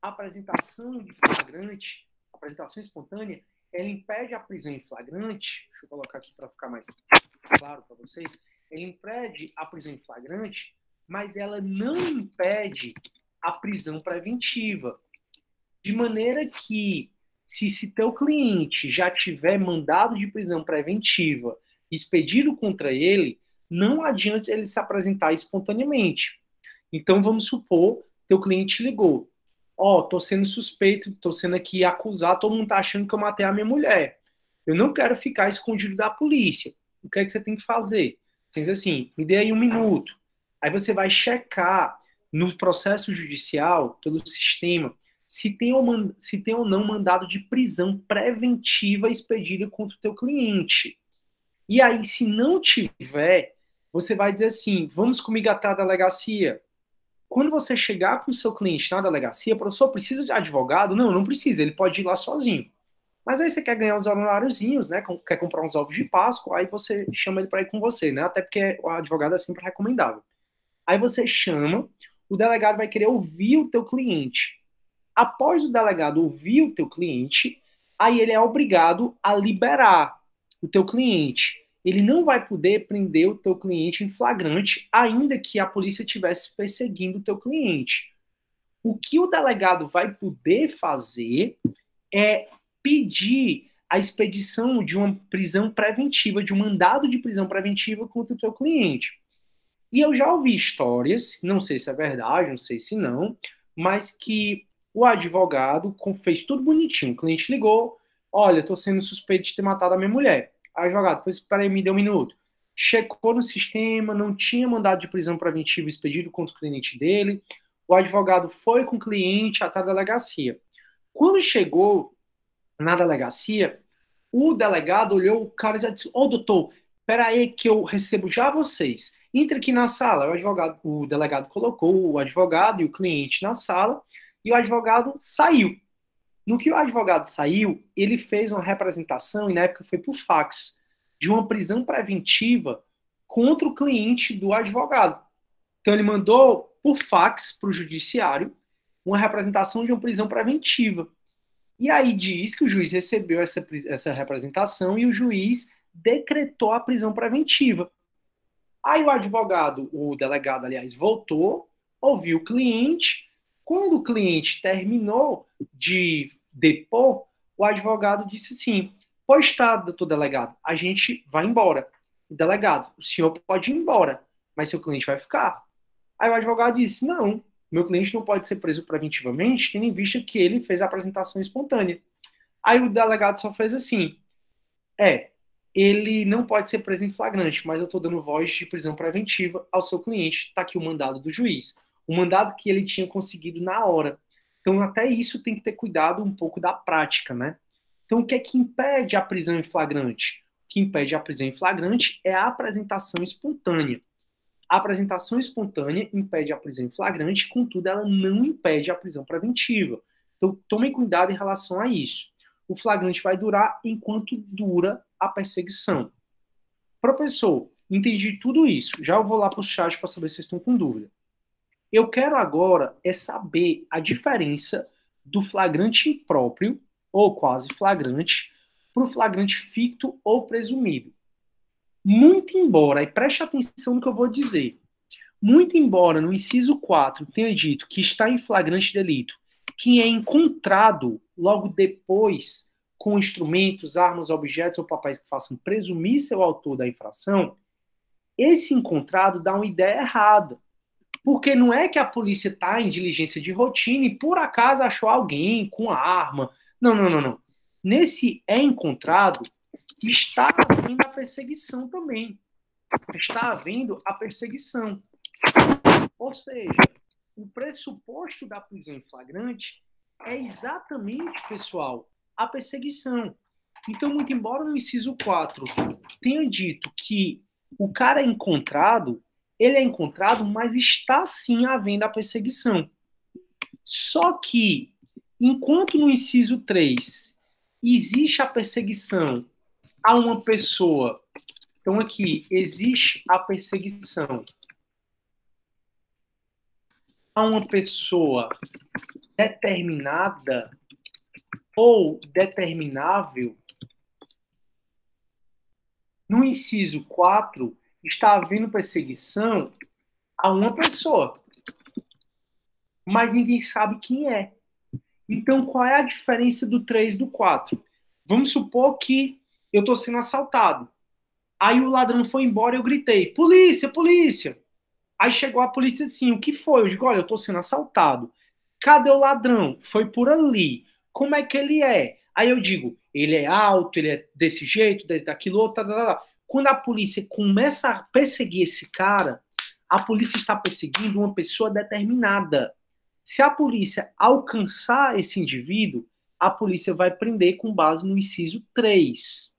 a apresentação de flagrante, a apresentação espontânea, ela impede a prisão em flagrante. Deixa eu colocar aqui para ficar mais claro para vocês. Ela impede a prisão em flagrante, mas ela não impede a prisão preventiva. De maneira que, se teu cliente já tiver mandado de prisão preventiva expedido contra ele, não adianta ele se apresentar espontaneamente. Então, vamos supor, teu cliente ligou. Tô sendo suspeito, tô sendo aqui acusado, todo mundo tá achando que eu matei a minha mulher. Eu não quero ficar escondido da polícia. O que é que você tem que fazer? Você diz assim, me dê aí 1 minuto. Aí você vai checar no processo judicial, pelo sistema, se tem ou não mandado de prisão preventiva expedida contra o teu cliente. E aí, se não tiver, você vai dizer assim, vamos comigo até a delegacia. Quando você chegar com o seu cliente na delegacia, professor, precisa de advogado? Não, não precisa, ele pode ir lá sozinho. Mas aí você quer ganhar uns honoráriozinhos, né? Quer comprar uns ovos de Páscoa, aí você chama ele para ir com você, né? Até porque o advogado é sempre recomendável. Aí você chama, o delegado vai querer ouvir o teu cliente. Após o delegado ouvir o teu cliente, aí ele é obrigado a liberar o teu cliente. Ele não vai poder prender o teu cliente em flagrante, ainda que a polícia estivesse perseguindo o teu cliente. O que o delegado vai poder fazer é pedir a expedição de uma prisão preventiva, de um mandado de prisão preventiva contra o teu cliente. E eu já ouvi histórias, não sei se é verdade, não sei se não, mas que o advogado fez tudo bonitinho. O cliente ligou, olha, estou sendo suspeito de ter matado a minha mulher. Advogado, pois espera aí, me dê 1 minuto. Checou no sistema, não tinha mandado de prisão preventiva expedido contra o cliente dele. O advogado foi com o cliente até a delegacia. Quando chegou na delegacia, o delegado olhou o cara e já disse, doutor, espera aí que eu recebo já vocês. Entre aqui na sala. O delegado colocou o advogado e o cliente na sala e o advogado saiu. No que o advogado saiu, ele fez uma representação, e na época foi por fax, de uma prisão preventiva contra o cliente do advogado. Então ele mandou por fax para o judiciário uma representação de uma prisão preventiva. E aí diz que o juiz recebeu essa representação e o juiz decretou a prisão preventiva. Aí o delegado, aliás, voltou, ouviu o cliente. Quando o cliente terminou de depor, o advogado disse assim, pois tá, doutor delegado, a gente vai embora. O delegado, o senhor pode ir embora, mas seu cliente vai ficar. Aí o advogado disse, não, meu cliente não pode ser preso preventivamente, tendo em vista que ele fez a apresentação espontânea. Aí o delegado só fez assim, ele não pode ser preso em flagrante, mas eu estou dando voz de prisão preventiva ao seu cliente. Está aqui o mandado do juiz. O mandado que ele tinha conseguido na hora. Então, até isso tem que ter cuidado um pouco da prática, né? Então, o que é que impede a prisão em flagrante? O que impede a prisão em flagrante é a apresentação espontânea. A apresentação espontânea impede a prisão em flagrante, contudo, ela não impede a prisão preventiva. Então, tomem cuidado em relação a isso. O flagrante vai durar enquanto dura a perseguição. Professor, entendi tudo isso. Já eu vou lá para o chat para saber se vocês estão com dúvida. Eu quero agora saber a diferença do flagrante impróprio, ou quase flagrante, para o flagrante ficto ou presumido. Muito embora, e preste atenção no que eu vou dizer, muito embora no inciso 4 tenha dito que está em flagrante delito quem é encontrado logo depois com instrumentos, armas, objetos ou papéis que façam presumir ser o autor da infração, esse encontrado dá uma ideia errada. Porque não é que a polícia está em diligência de rotina e por acaso achou alguém com arma. Não, não, não, não. Nesse encontrado, está havendo a perseguição também. Está havendo a perseguição. Ou seja, o pressuposto da prisão em flagrante é exatamente, pessoal, a perseguição. Então, muito embora no inciso 4 tenha dito que o cara é encontrado, ele é encontrado, mas está sim havendo a perseguição. Só que, enquanto no inciso 3 existe a perseguição a uma pessoa Então, aqui, existe a perseguição a uma pessoa determinada ou determinável. No inciso 4, está havendo perseguição a uma pessoa, mas ninguém sabe quem é. Então, qual é a diferença do 3 e do 4? Vamos supor que eu estou sendo assaltado. Aí o ladrão foi embora e eu gritei, polícia, polícia. Aí chegou a polícia assim, o que foi? Eu digo, olha, eu estou sendo assaltado. Cadê o ladrão? Foi por ali. Como é que ele é? Aí eu digo, ele é alto, ele é desse jeito, daquilo outro, tá, tá, tá. Quando a polícia começa a perseguir esse cara, a polícia está perseguindo uma pessoa determinada. Se a polícia alcançar esse indivíduo, a polícia vai prender com base no inciso 3.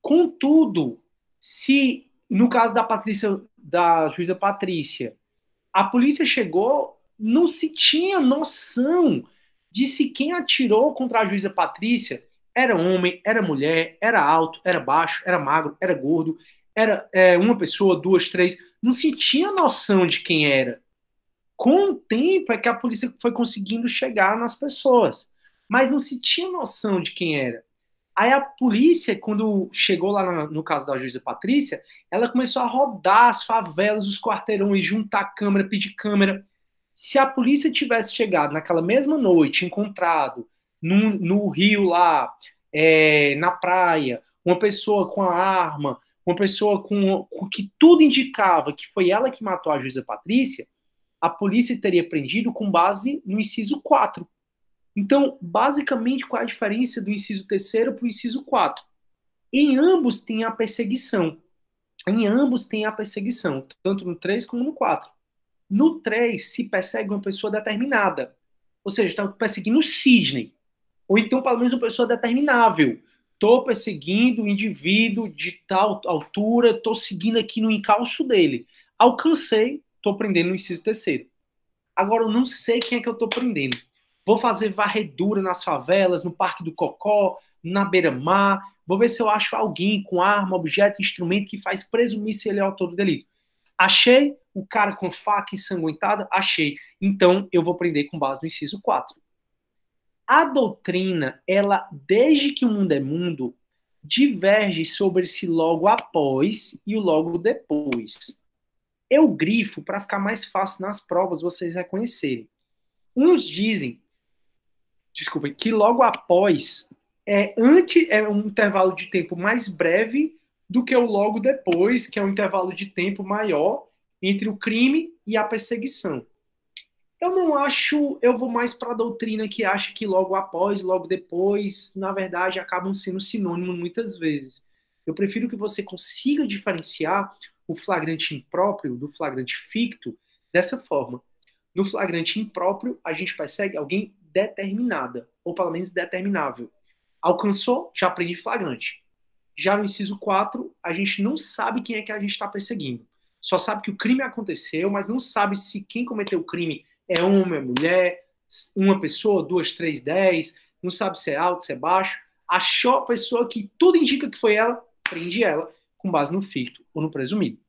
Contudo, se no caso da Patrícia, da juíza Patrícia, a polícia chegou, não se tinha noção de se quem atirou contra a juíza Patrícia era homem, era mulher, era alto, era baixo, era magro, era gordo, era uma pessoa, duas, três, não se tinha noção de quem era. Com o tempo é que a polícia foi conseguindo chegar nas pessoas, mas não se tinha noção de quem era. Aí a polícia, quando chegou lá no caso da juíza Patrícia, ela começou a rodar as favelas, os quarteirões, juntar câmera, pedir câmera. Se a polícia tivesse chegado naquela mesma noite, encontrado no rio lá, na praia, uma pessoa com a arma, uma pessoa com que tudo indicava que foi ela que matou a juíza Patrícia, a polícia teria prendido com base no inciso 4. Então, basicamente, qual é a diferença do inciso 3º para o inciso 4? Em ambos tem a perseguição. Em ambos tem a perseguição, tanto no 3 como no 4. No 3, se persegue uma pessoa determinada. Ou seja, está perseguindo o Sidney. Ou então, pelo menos, uma pessoa determinável. Estou perseguindo o indivíduo de tal altura, estou seguindo aqui no encalço dele. Alcancei, estou prendendo no inciso 3º. Agora, eu não sei quem é que eu estou prendendo. Vou fazer varredura nas favelas, no Parque do Cocó, na beira-mar. Vou ver se eu acho alguém com arma, objeto, instrumento que faz presumir se ele é autor do delito. Achei o cara com faca ensanguentada? Achei. Então, eu vou prender com base no inciso 4. A doutrina, ela, desde que o mundo é mundo, diverge sobre esse logo após e o logo depois. Eu grifo para ficar mais fácil nas provas vocês reconhecerem. Uns dizem, desculpem, que logo após é um intervalo de tempo mais breve do que o logo depois, que é um intervalo de tempo maior entre o crime e a perseguição. Eu não acho, eu vou mais para a doutrina que acha que logo após, logo depois, na verdade, acabam sendo sinônimos muitas vezes. Eu prefiro que você consiga diferenciar o flagrante impróprio do flagrante ficto dessa forma. No flagrante impróprio, a gente persegue alguém determinada, ou pelo menos determinável. Alcançou, já prende flagrante. Já no inciso 4, a gente não sabe quem é que a gente está perseguindo. Só sabe que o crime aconteceu, mas não sabe se quem cometeu o crime é homem, é mulher, uma pessoa, 2, 3, 10, não sabe se é alto, se é baixo. Achou a pessoa que tudo indica que foi ela, prende ela com base no ficto ou no presumido.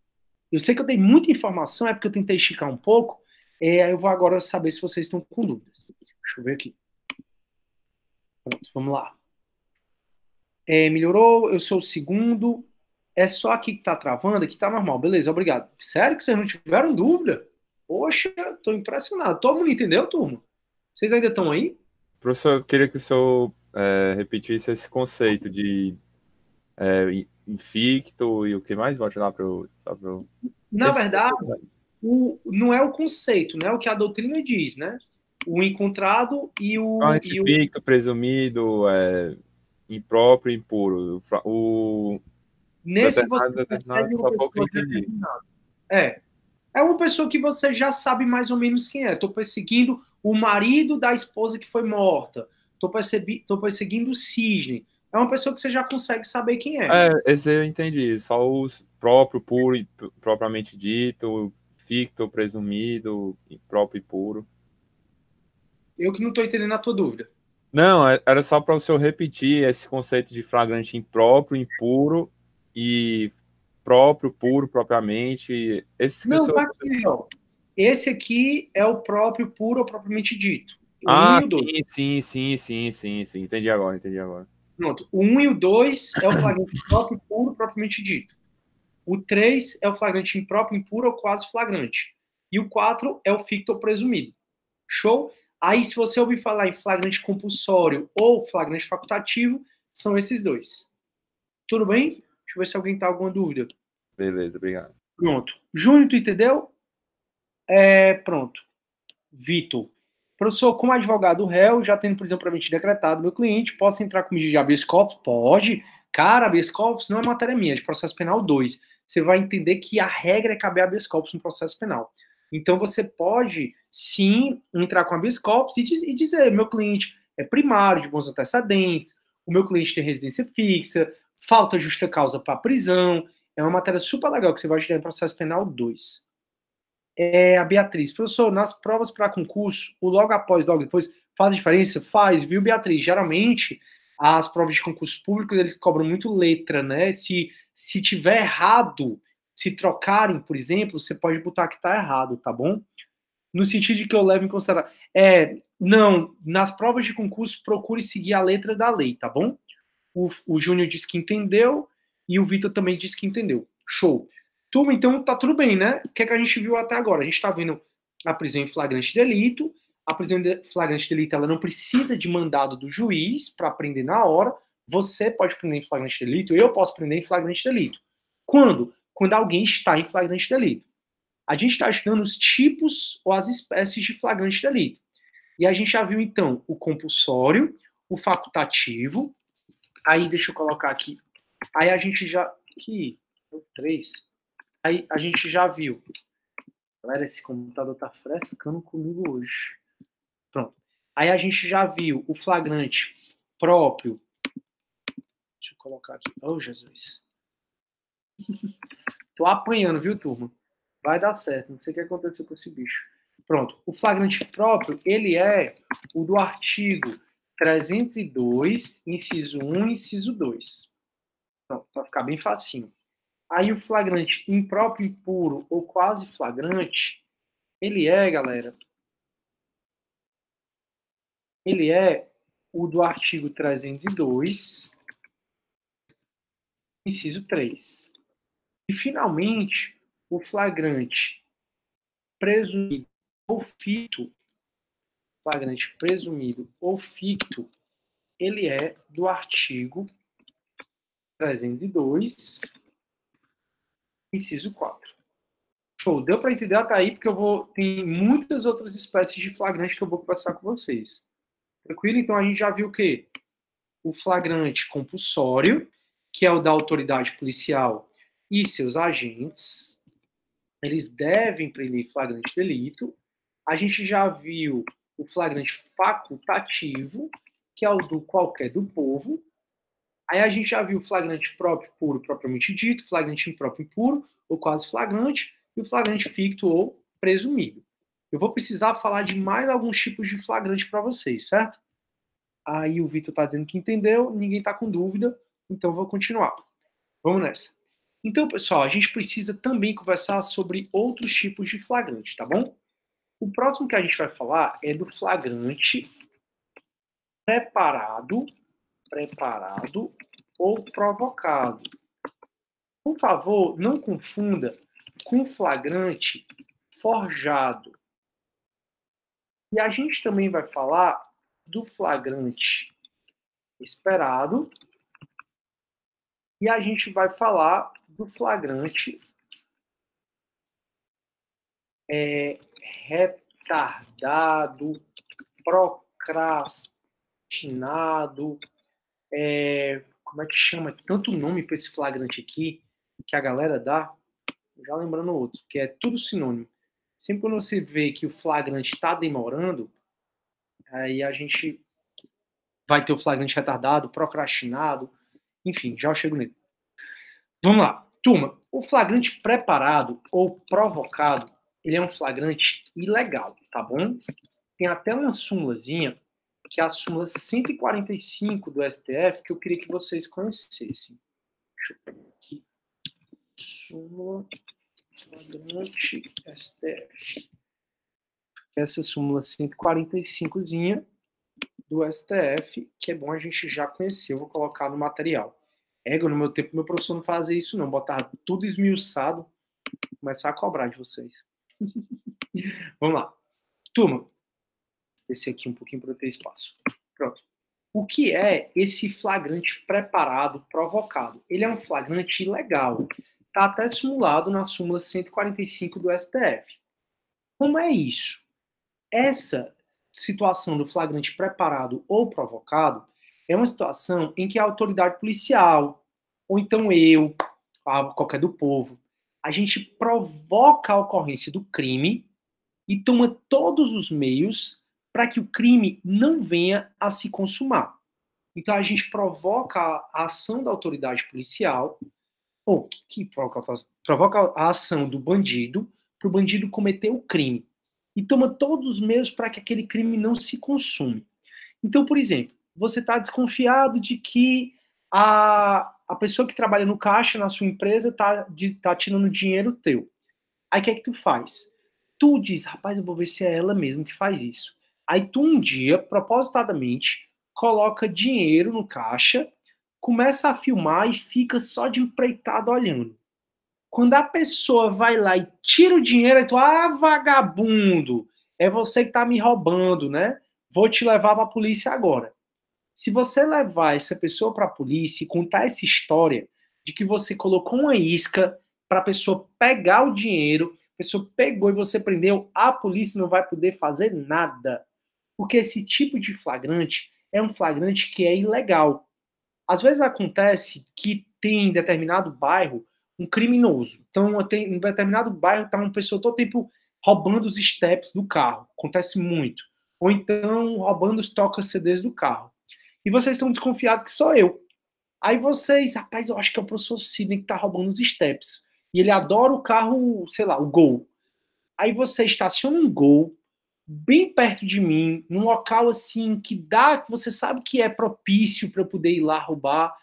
Eu sei que eu dei muita informação, é porque eu tentei esticar um pouco, aí eu vou agora saber se vocês estão com dúvidas. Deixa eu ver aqui. Pronto, vamos lá. Melhorou, eu sou o segundo. É só aqui que tá travando, aqui tá normal. Beleza, obrigado. Sério que vocês não tiveram dúvida? Poxa, tô impressionado. Todo mundo entendeu, turma? Vocês ainda estão aí? Professor, eu queria que o senhor repetisse esse conceito de inficto e o que mais? Volte lá para eu... Na verdade, não é o conceito, né? O que a doutrina diz, né? O encontrado e o... Ficto, presumido, impróprio, impuro. Nesse você determinado, percebe uma só pouco que eu pessoa entendi. determinada. É uma pessoa que você já sabe mais ou menos quem é. Estou perseguindo o marido da esposa que foi morta. Estou perseguindo o Sidney. É uma pessoa que você já consegue saber quem é. Esse eu entendi. Só o próprio, puro, propriamente dito, ficto, presumido, próprio e puro. Eu que não estou entendendo a tua dúvida. Não, era só para o senhor repetir esse conceito de flagrante impróprio, impuro e próprio, puro, propriamente. Esses que Não, são... tá aqui, ó. Esse aqui é o próprio puro ou propriamente dito. O 1 Ah, e o 2. sim. Entendi agora, entendi agora. Pronto. O 1 e o 2 é o flagrante próprio, puro, propriamente dito. O 3 é o flagrante impróprio, impuro ou quase flagrante. E o 4 é o ficto ou presumido. Show? Aí, se você ouvir falar em flagrante compulsório ou flagrante facultativo, são esses dois. Tudo bem? Deixa eu ver se alguém tá com alguma dúvida. Beleza, obrigado. Pronto. Júnior, tu entendeu? Pronto. Vitor. Professor, como advogado réu, já tendo prisão preventiva decretada, meu cliente, posso entrar com medida de habeas corpus? Pode. Cara, habeas corpus não é matéria minha, é de processo penal 2. Você vai entender que a regra é caber habeas corpus no processo penal. Então, você pode, sim, entrar com habeas corpus e dizer, meu cliente é primário, de bons antecedentes, o meu cliente tem residência fixa, falta justa causa para prisão. É uma matéria super legal que você vai tirar no processo penal 2. A Beatriz, professor, nas provas para concurso, o logo após, logo depois, faz diferença? Faz, viu, Beatriz? Geralmente, as provas de concurso público, eles cobram muito letra, né? Se tiver errado, se trocarem, por exemplo, você pode botar que está errado, tá bom? No sentido de que eu levo em consideração. Não, nas provas de concurso, procure seguir a letra da lei, tá bom? O Júnior disse que entendeu e o Vitor também disse que entendeu. Show. Turma, então tá tudo bem, né? O que é que a gente viu até agora? A gente tá vendo a prisão em flagrante delito. A prisão em flagrante delito, ela não precisa de mandado do juiz para prender na hora. Você pode prender em flagrante delito, eu posso prender em flagrante delito. Quando? Quando alguém está em flagrante delito. A gente está estudando os tipos ou as espécies de flagrante delito. E a gente já viu, então, o compulsório, o facultativo. Aí, deixa eu colocar aqui. Aí a gente já... Aqui, 3. Aí a gente já viu. Galera, esse computador tá frescando comigo hoje. Pronto. Aí a gente já viu o flagrante próprio. Deixa eu colocar aqui. Oh, Jesus. Tô apanhando, viu, turma? Vai dar certo. Não sei o que aconteceu com esse bicho. Pronto. O flagrante próprio, ele é o do artigo 302, inciso 1, inciso 2. Pronto, pra ficar bem facinho. Aí o flagrante impróprio, impuro ou quase flagrante, ele é, galera, ele é o do artigo 302, inciso 3. E, finalmente, o flagrante presumido ou ficto, ele é do artigo 302, inciso 4. Show, deu para entender até aí, porque tem muitas outras espécies de flagrante que eu vou conversar com vocês. Tranquilo? Então a gente já viu o quê? O flagrante compulsório, que é o da autoridade policial e seus agentes. Eles devem prender flagrante delito. A gente já viu o flagrante facultativo, que é o do qualquer do povo. Aí a gente já viu o flagrante próprio, puro, propriamente dito, flagrante impróprio, impuro, ou quase flagrante, e o flagrante ficto ou presumido. Eu vou precisar falar de mais alguns tipos de flagrante para vocês, certo? Aí o Vitor está dizendo que entendeu, ninguém está com dúvida, então eu vou continuar. Vamos nessa. Então, pessoal, a gente precisa também conversar sobre outros tipos de flagrante, tá bom? O próximo que a gente vai falar é do flagrante preparado ou provocado. Por favor, não confunda com flagrante forjado. E a gente também vai falar do flagrante esperado e a gente vai falar do flagrante retardado, procrastinado, como é que chama? Tanto nome para esse flagrante aqui que a galera dá, já lembrando outro, que é tudo sinônimo. Sempre quando você vê que o flagrante está demorando, aí a gente vai ter o flagrante retardado, procrastinado, enfim, já chego nele. Vamos lá. Turma, o flagrante preparado ou provocado, ele é um flagrante ilegal, tá bom? Tem até uma súmulazinha, que é a súmula 145 do STF, que eu queria que vocês conhecessem. Deixa eu pegar aqui. Súmula flagrante STF. Essa súmula 145zinha do STF, que é bom a gente já conhecer, eu vou colocar no material. No meu tempo, meu professor não fazia isso não, botar tudo esmiuçado, começar a cobrar de vocês. Vamos lá. Turma, esse aqui um pouquinho para eu ter espaço. Pronto. O que é esse flagrante preparado, provocado? Ele é um flagrante ilegal. Está até simulado na súmula 145 do STF. Como é isso? Essa situação do flagrante preparado ou provocado é uma situação em que a autoridade policial, ou então eu, qualquer do povo, a gente provoca a ocorrência do crime e toma todos os meios para que o crime não venha a se consumar. Então a gente provoca a ação da autoridade policial, ou que provoca a ação do bandido, para o bandido cometer o crime. E toma todos os meios para que aquele crime não se consume. Então, por exemplo, você está desconfiado de que a pessoa que trabalha no caixa na sua empresa tá tirando dinheiro teu. Aí o que é que tu faz? Tu diz, rapaz, eu vou ver se é ela mesmo que faz isso. Aí tu um dia, propositadamente, coloca dinheiro no caixa, começa a filmar e fica só de empreitado olhando. Quando a pessoa vai lá e tira o dinheiro, aí tu, vagabundo, é você que tá me roubando, né? Vou te levar para a polícia agora. Se você levar essa pessoa para a polícia e contar essa história de que você colocou uma isca para a pessoa pegar o dinheiro, a pessoa pegou e você prendeu, a polícia não vai poder fazer nada. Porque esse tipo de flagrante é um flagrante que é ilegal. Às vezes acontece que tem em determinado bairro um criminoso. Então, em determinado bairro está uma pessoa todo tempo roubando os steps do carro. Acontece muito. Ou então roubando os toca-CDs do carro. E vocês estão desconfiados que sou eu. Aí vocês, rapaz, eu acho que é o professor Sidney que está roubando os steps. E ele adora o carro, sei lá, o Gol. Aí você estaciona um Gol bem perto de mim, num local assim que você sabe que é propício para eu poder ir lá roubar.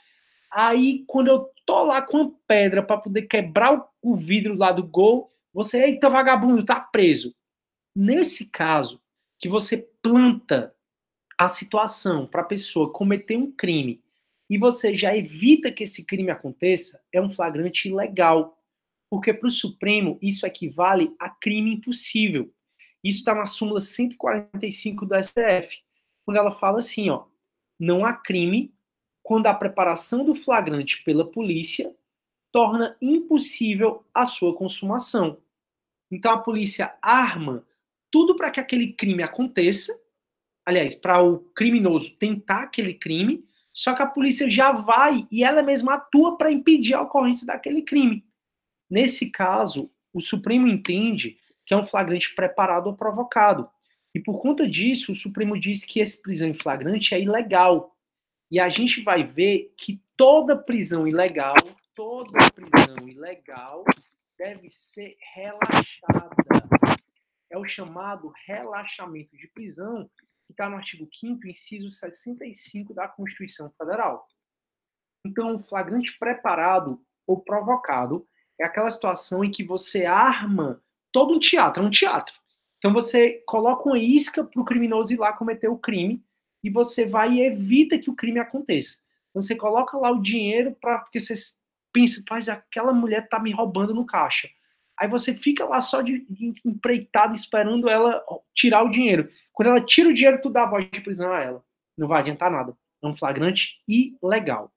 Aí, quando eu tô lá com a pedra para poder quebrar o vidro lá do Gol, você, eita, vagabundo, tá preso. Nesse caso, que você planta a situação para a pessoa cometer um crime e você já evita que esse crime aconteça, é um flagrante ilegal. Porque para o Supremo isso equivale a crime impossível. Isso está na súmula 145 do STF, quando ela fala assim, ó, não há crime quando a preparação do flagrante pela polícia torna impossível a sua consumação. Então a polícia arma tudo para que aquele crime aconteça, aliás, para o criminoso tentar aquele crime, só que a polícia já vai e ela mesma atua para impedir a ocorrência daquele crime. Nesse caso, o Supremo entende que é um flagrante preparado ou provocado. E por conta disso, o Supremo diz que essa prisão em flagrante é ilegal. E a gente vai ver que toda prisão ilegal deve ser relaxada. É o chamado relaxamento de prisão, que está no artigo 5º, inciso 65 da Constituição Federal. Então, o flagrante preparado ou provocado é aquela situação em que você arma todo um teatro, é um teatro. Então você coloca uma isca para o criminoso ir lá cometer o crime e você vai e evita que o crime aconteça. Então você coloca lá o dinheiro porque você pensa, mas aquela mulher tá me roubando no caixa. Aí você fica lá só de empreitado esperando ela tirar o dinheiro. Quando ela tira o dinheiro, tu dá a voz de prisão a ela. Não vai adiantar nada. É um flagrante ilegal.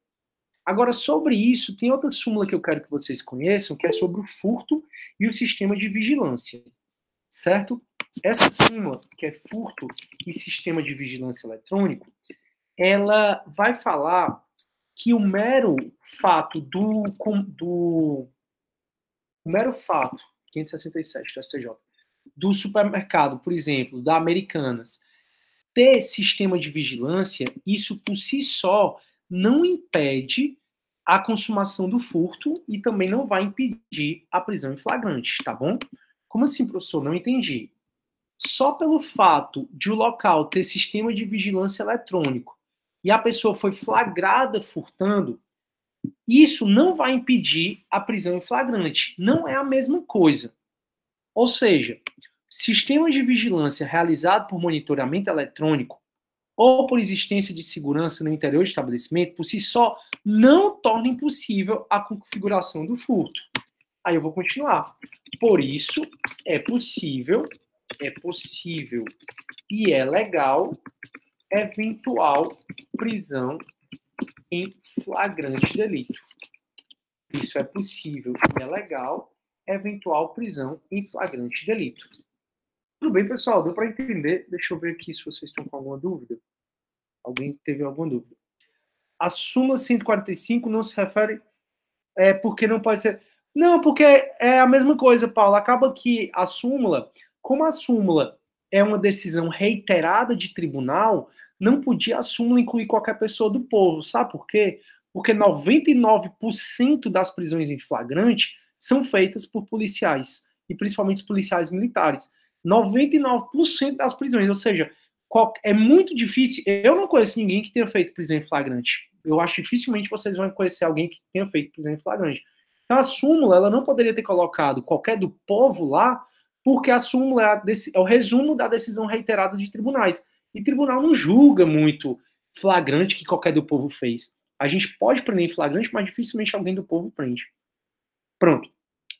Agora, sobre isso, tem outra súmula que eu quero que vocês conheçam, que é sobre o furto e o sistema de vigilância, certo? Essa súmula, que é furto e sistema de vigilância eletrônico, ela vai falar que o mero fato o mero fato, 567 do STJ, do supermercado, por exemplo, da Americanas, ter sistema de vigilância, isso por si só não impede a consumação do furto e também não vai impedir a prisão em flagrante, tá bom? Como assim, professor? Não entendi. Só pelo fato de o local ter sistema de vigilância eletrônico e a pessoa foi flagrada furtando, Isso não vai impedir a prisão em flagrante. Não é a mesma coisa. Ou seja, sistemas de vigilância realizados por monitoramento eletrônico ou por existência de segurança no interior do estabelecimento, por si só, não torna impossível a configuração do furto. Aí eu vou continuar. Por isso, é possível e é legal eventual prisão em flagrante delito. Isso é possível e é legal eventual prisão em flagrante delito. Tudo bem, pessoal? Deu para entender? Deixa eu ver aqui se vocês estão com alguma dúvida. Alguém teve alguma dúvida? A súmula 145 não se refere porque não pode ser... Não, porque é a mesma coisa, Paulo. Acaba que a súmula, como a súmula é uma decisão reiterada de tribunal, não podia a súmula incluir qualquer pessoa do povo. Sabe por quê? Porque 99% das prisões em flagrante são feitas por policiais, e principalmente os policiais militares. 99% das prisões, ou seja, é muito difícil. Eu não conheço ninguém que tenha feito prisão em flagrante. Eu acho dificilmente vocês vão conhecer alguém que tenha feito prisão em flagrante. Então, a súmula, ela não poderia ter colocado qualquer do povo lá, porque a súmula é o resumo da decisão reiterada de tribunais. E tribunal não julga muito flagrante que qualquer do povo fez. A gente pode prender em flagrante, mas dificilmente alguém do povo prende. Pronto.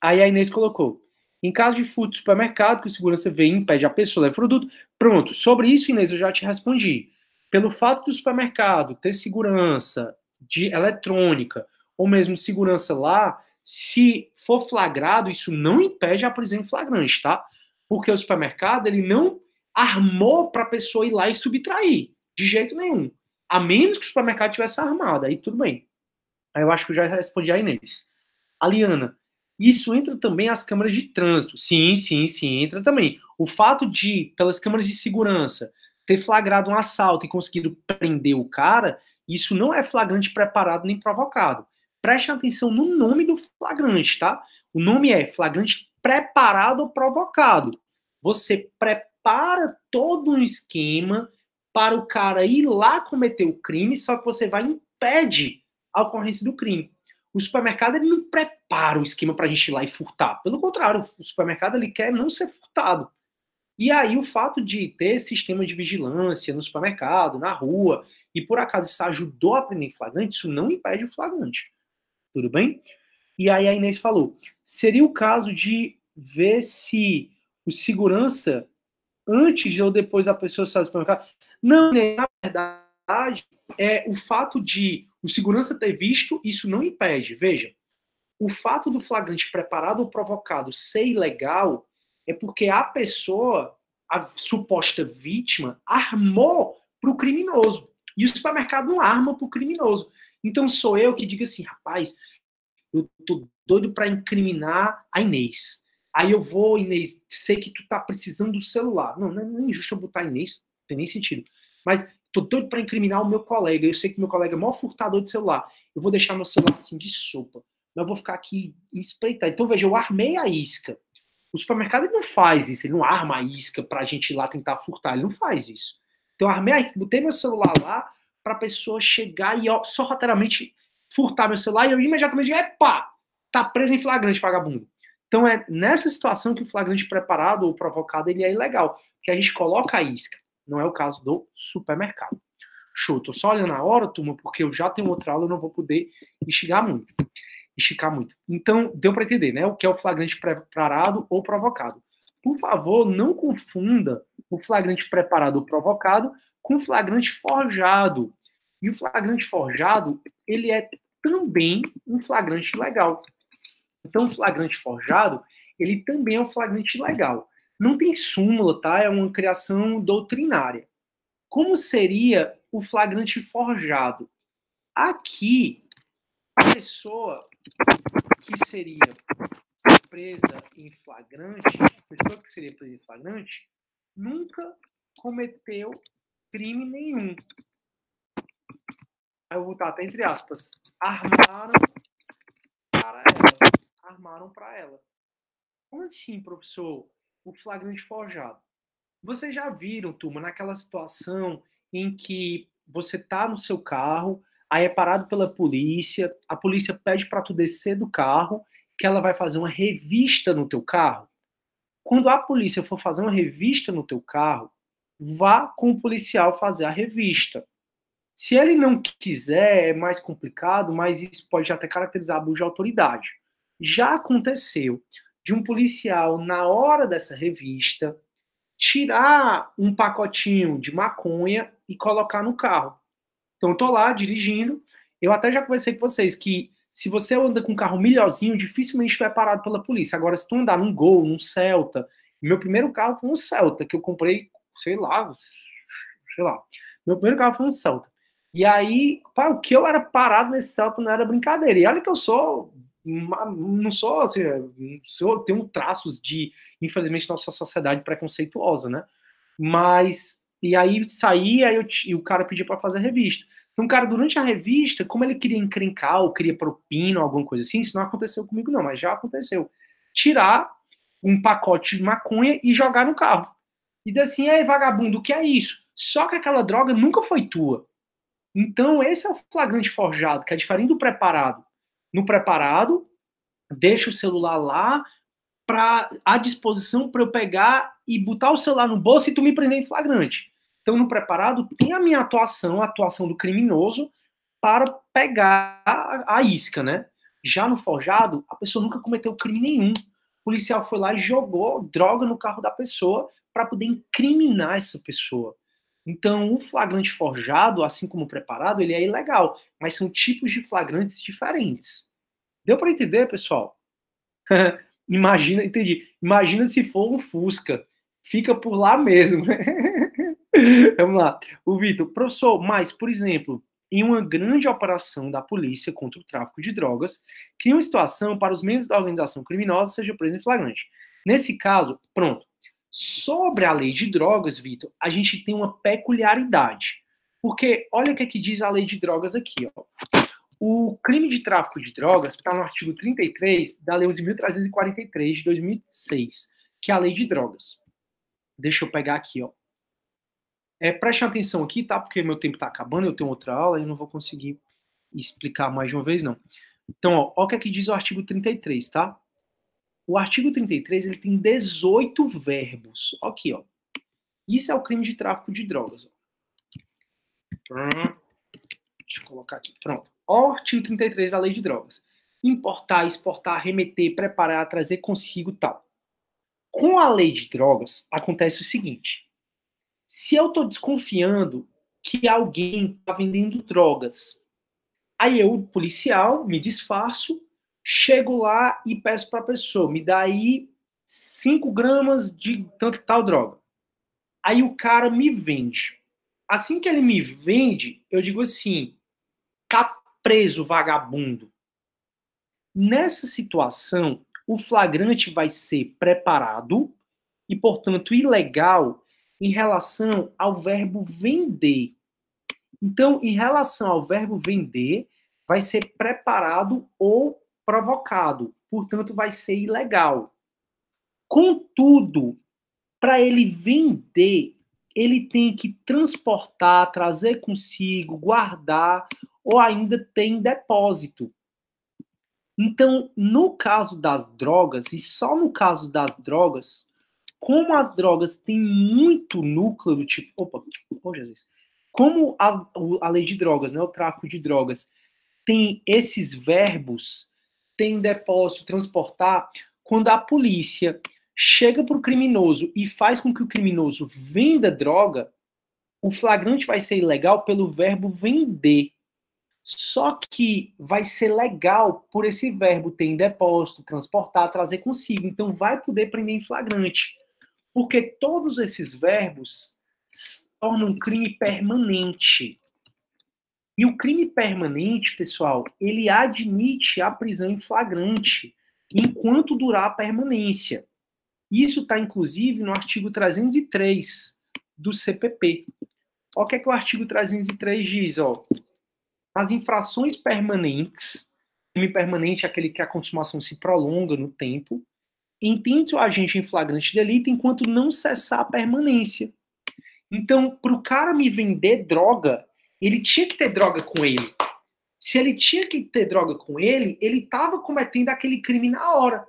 Aí a Inês colocou. Em caso de furto de supermercado, que o segurança vê e impede a pessoa levar produto. Pronto. Sobre isso, Inês, eu já te respondi. Pelo fato do supermercado ter segurança de eletrônica, ou mesmo segurança lá, se for flagrado, isso não impede a prisão em flagrante, tá? Porque o supermercado, ele não armou para a pessoa ir lá e subtrair, de jeito nenhum. A menos que o supermercado tivesse armado, aí tudo bem. Aí eu acho que eu já respondi a Inês. Aliana, isso entra também as câmeras de trânsito. Sim, sim, sim, entra também. O fato de, pelas câmeras de segurança, ter flagrado um assalto e conseguido prender o cara, isso não é flagrante preparado nem provocado. Preste atenção no nome do flagrante, tá? O nome é flagrante preparado ou provocado. Você prepara todo um esquema para o cara ir lá cometer o crime, só que você vai e impede a ocorrência do crime. O supermercado ele não prepara o esquema para a gente ir lá e furtar. Pelo contrário, o supermercado ele quer não ser furtado. E aí o fato de ter sistema de vigilância no supermercado, na rua, e por acaso isso ajudou a prender flagrante, isso não impede o flagrante. Tudo bem? E aí a Inês falou, seria o caso de ver se o segurança, antes ou depois a pessoa sai do supermercado? Não, na verdade, o fato de o segurança ter visto, isso não impede. Veja, o fato do flagrante preparado ou provocado ser ilegal é porque a pessoa, a suposta vítima, armou para o criminoso. E o supermercado não arma para o criminoso. Então sou eu que digo assim, rapaz, eu tô doido para incriminar a Inês. Aí eu vou, Inês, sei que tu tá precisando do celular. Não, não é injusto eu botar Inês, não tem nem sentido. Mas tô doido para incriminar o meu colega. Eu sei que meu colega é o maior furtador de celular. Eu vou deixar meu celular assim de sopa. Mas eu vou ficar aqui e espreitar. Então, veja, eu armei a isca. O supermercado ele não faz isso, ele não arma a isca pra gente ir lá tentar furtar, ele não faz isso. Então, eu armei a isca, botei meu celular lá pra pessoa chegar e ó, sorrateiramente furtar meu celular e eu imediatamente, epa, tá preso em flagrante, vagabundo. Então, é nessa situação que o flagrante preparado ou provocado ele é ilegal, porque a gente coloca a isca. Não é o caso do supermercado. Show, tô só olhando a hora, turma, porque eu já tenho outra aula, eu não vou poder esticar muito. Então, deu para entender, né? O que é o flagrante preparado ou provocado. Por favor, não confunda o flagrante preparado ou provocado com o flagrante forjado. E o flagrante forjado, ele é também um flagrante legal. Então, o flagrante forjado, ele também é um flagrante legal. Não tem súmula, tá? É uma criação doutrinária. Como seria o flagrante forjado? Aqui, a pessoa que seria presa em flagrante, a pessoa que seria presa em flagrante, nunca cometeu crime nenhum. Aí eu vou botar até entre aspas. Armaram para ela. Como assim, professor? O flagrante forjado. Vocês já viram, turma, naquela situação em que você tá no seu carro, aí é parado pela polícia, a polícia pede para tu descer do carro, que ela vai fazer uma revista no teu carro. Quando a polícia for fazer uma revista no teu carro, vá com o policial fazer a revista. Se ele não quiser, é mais complicado, mas isso pode até caracterizar abuso de autoridade. Já aconteceu de um policial, na hora dessa revista, tirar um pacotinho de maconha e colocar no carro. Então, eu tô lá dirigindo, eu até já conversei com vocês que se você anda com um carro melhorzinho, dificilmente tu é parado pela polícia. Agora, se tu andar num Gol, num Celta, meu primeiro carro foi um Celta, que eu comprei, sei lá, meu primeiro carro foi um Celta. E aí, pá, o que eu era parado nesse Celta não era brincadeira. E olha que eu não sou, assim, tenho traços de, infelizmente, nossa sociedade preconceituosa, né? Mas, e aí saí, e o cara pediu para fazer a revista. Então, cara, durante a revista, como ele queria encrencar, ou queria propina, alguma coisa assim, isso não aconteceu comigo não, mas já aconteceu. Tirar um pacote de maconha e jogar no carro. E dizer assim, ei, vagabundo, o que é isso? Só que aquela droga nunca foi tua. Então, esse é o flagrante forjado, que é diferente do preparado. No preparado, deixa o celular lá à disposição para eu pegar e botar o celular no bolso e tu me prender em flagrante. Então, no preparado, tem a minha atuação, a atuação do criminoso, para pegar a isca, né? Já no forjado, a pessoa nunca cometeu crime nenhum. O policial foi lá e jogou droga no carro da pessoa para poder incriminar essa pessoa. Então, o flagrante forjado, assim como o preparado, ele é ilegal, mas são tipos de flagrantes diferentes. Deu para entender, pessoal? Imagina, entendi. Imagina se for um Fusca. Fica por lá mesmo. Vamos lá. O Vitor, professor, mas, por exemplo, em uma grande operação da polícia contra o tráfico de drogas, cria uma situação para os membros da organização criminosa sejam presos em flagrante. Nesse caso, pronto. Sobre a lei de drogas, Vitor, a gente tem uma peculiaridade. Porque olha o que, é que diz a lei de drogas aqui. Ó. O crime de tráfico de drogas está no artigo 33 da Lei 11.343 de 2006, que é a lei de drogas. Deixa eu pegar aqui, ó. Preste atenção aqui, tá? Porque meu tempo está acabando, eu tenho outra aula e não vou conseguir explicar mais de uma vez, não. Então, ó, olha o que, é que diz o artigo 33, tá? O artigo 33, ele tem 18 verbos. Aqui, ó. Isso é o crime de tráfico de drogas. Deixa eu colocar aqui. Pronto. Ó, o artigo 33 da Lei de Drogas. Importar, exportar, remeter, preparar, trazer consigo tal. Com a Lei de Drogas, acontece o seguinte. Se eu estou desconfiando que alguém está vendendo drogas, aí eu, policial, me disfarço, chego lá e peço para a pessoa, me dá aí 5 gramas de tal droga. Aí o cara me vende. Assim que ele me vende, eu digo assim, tá preso, vagabundo. Nessa situação, o flagrante vai ser preparado e, portanto, ilegal em relação ao verbo vender. Então, em relação ao verbo vender, vai ser preparado ou provocado. Portanto, vai ser ilegal. Contudo, para ele vender, ele tem que transportar, trazer consigo, guardar, ou ainda tem depósito. Então, no caso das drogas, e só no caso das drogas, como as drogas têm muito núcleo, tipo, Jesus. Como a lei de drogas, né, o tráfico de drogas, tem esses verbos, tem depósito, transportar, quando a polícia chega para o criminoso e faz com que o criminoso venda droga, o flagrante vai ser ilegal pelo verbo vender. Só que vai ser legal por esse verbo ter em depósito, transportar, trazer consigo. Então vai poder prender em flagrante. Porque todos esses verbos se tornam um crime permanente. E o crime permanente, pessoal, ele admite a prisão em flagrante enquanto durar a permanência. Isso está, inclusive, no artigo 303 do CPP. Olha o que é que o artigo 303 diz, ó. As infrações permanentes, crime permanente é aquele que a consumação se prolonga no tempo, entende o agente em flagrante delito enquanto não cessar a permanência. Então, para o cara me vender droga, ele tinha que ter droga com ele. Se ele tinha que ter droga com ele, ele estava cometendo aquele crime na hora.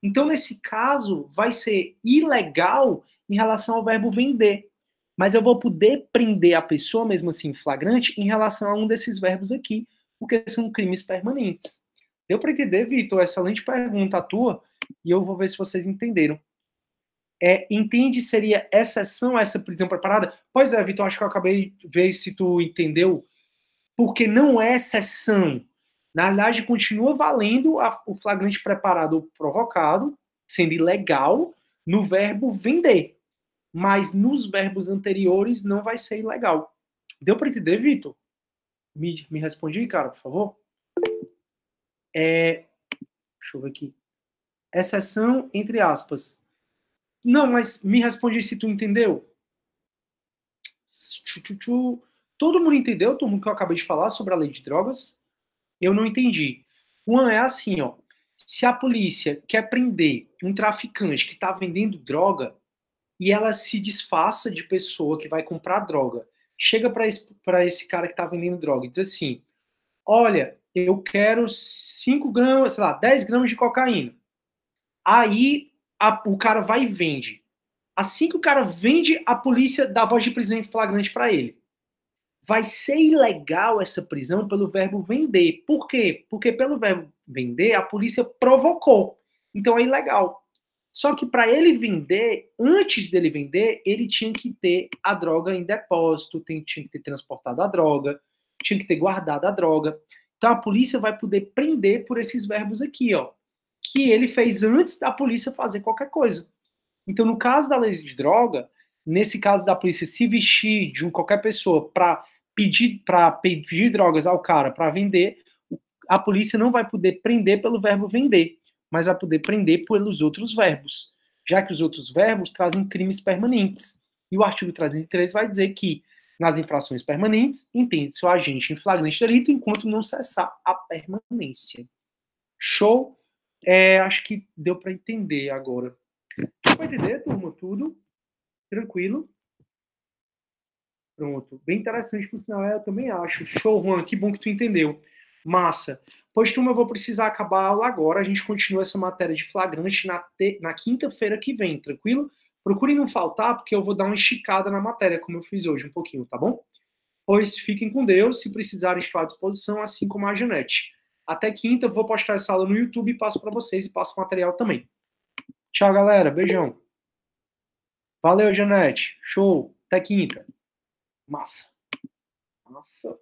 Então, nesse caso, vai ser ilegal em relação ao verbo vender. Mas eu vou poder prender a pessoa, mesmo assim, em flagrante, em relação a um desses verbos aqui, porque são crimes permanentes. Deu para entender, Vitor? Excelente pergunta a tua, e eu vou ver se vocês entenderam. Entende seria exceção a essa prisão preparada? Pois é, Vitor, acho que eu acabei de ver se tu entendeu, porque não é exceção. Na verdade, continua valendo o flagrante preparado ou provocado, sendo ilegal, no verbo vender. Mas nos verbos anteriores não vai ser ilegal. Deu para entender, Vitor? Me responde, cara, por favor. Deixa eu ver aqui. Exceção, entre aspas. Não, mas me responde se tu entendeu. Todo mundo entendeu? Todo mundo que eu acabei de falar sobre a lei de drogas? Eu não entendi. Uma é assim, ó. Se a polícia quer prender um traficante que está vendendo droga e ela se disfarça de pessoa que vai comprar droga, chega para esse cara que está vendendo droga e diz assim: olha, eu quero 5 gramas, sei lá, 10 gramas de cocaína. Aí o cara vai e vende. Assim que o cara vende, a polícia dá voz de prisão em flagrante para ele. Vai ser ilegal essa prisão pelo verbo vender. Por quê? Porque pelo verbo vender, a polícia provocou. Então é ilegal. Só que para ele vender, antes dele vender, ele tinha que ter a droga em depósito, tinha que ter transportado a droga, tinha que ter guardado a droga. Então a polícia vai poder prender por esses verbos aqui, ó, que ele fez antes da polícia fazer qualquer coisa. Então, no caso da lei de droga, nesse caso da polícia se vestir de qualquer pessoa para pedir drogas ao cara para vender, a polícia não vai poder prender pelo verbo vender, mas vai poder prender pelos outros verbos, já que os outros verbos trazem crimes permanentes. E o artigo 303 vai dizer que, nas infrações permanentes, entende-se o agente em flagrante delito enquanto não cessar a permanência. Show? Acho que deu para entender agora. Deu para entender, turma? Tudo? Tranquilo? Pronto. Bem interessante, por sinal, eu também acho. Show, Juan, que bom que tu entendeu. Massa. Pois, turma, eu vou precisar acabar a aula agora. A gente continua essa matéria de flagrante na quinta-feira que vem, tranquilo? Procurem não faltar, porque eu vou dar uma esticada na matéria, como eu fiz hoje, um pouquinho, tá bom? Pois fiquem com Deus. Se precisarem, estou à disposição, assim como a Janete. Até quinta, eu vou postar essa aula no YouTube e passo para vocês e passo o material também. Tchau, galera. Beijão. Valeu, Janete. Show. Até quinta. Massa. Massa.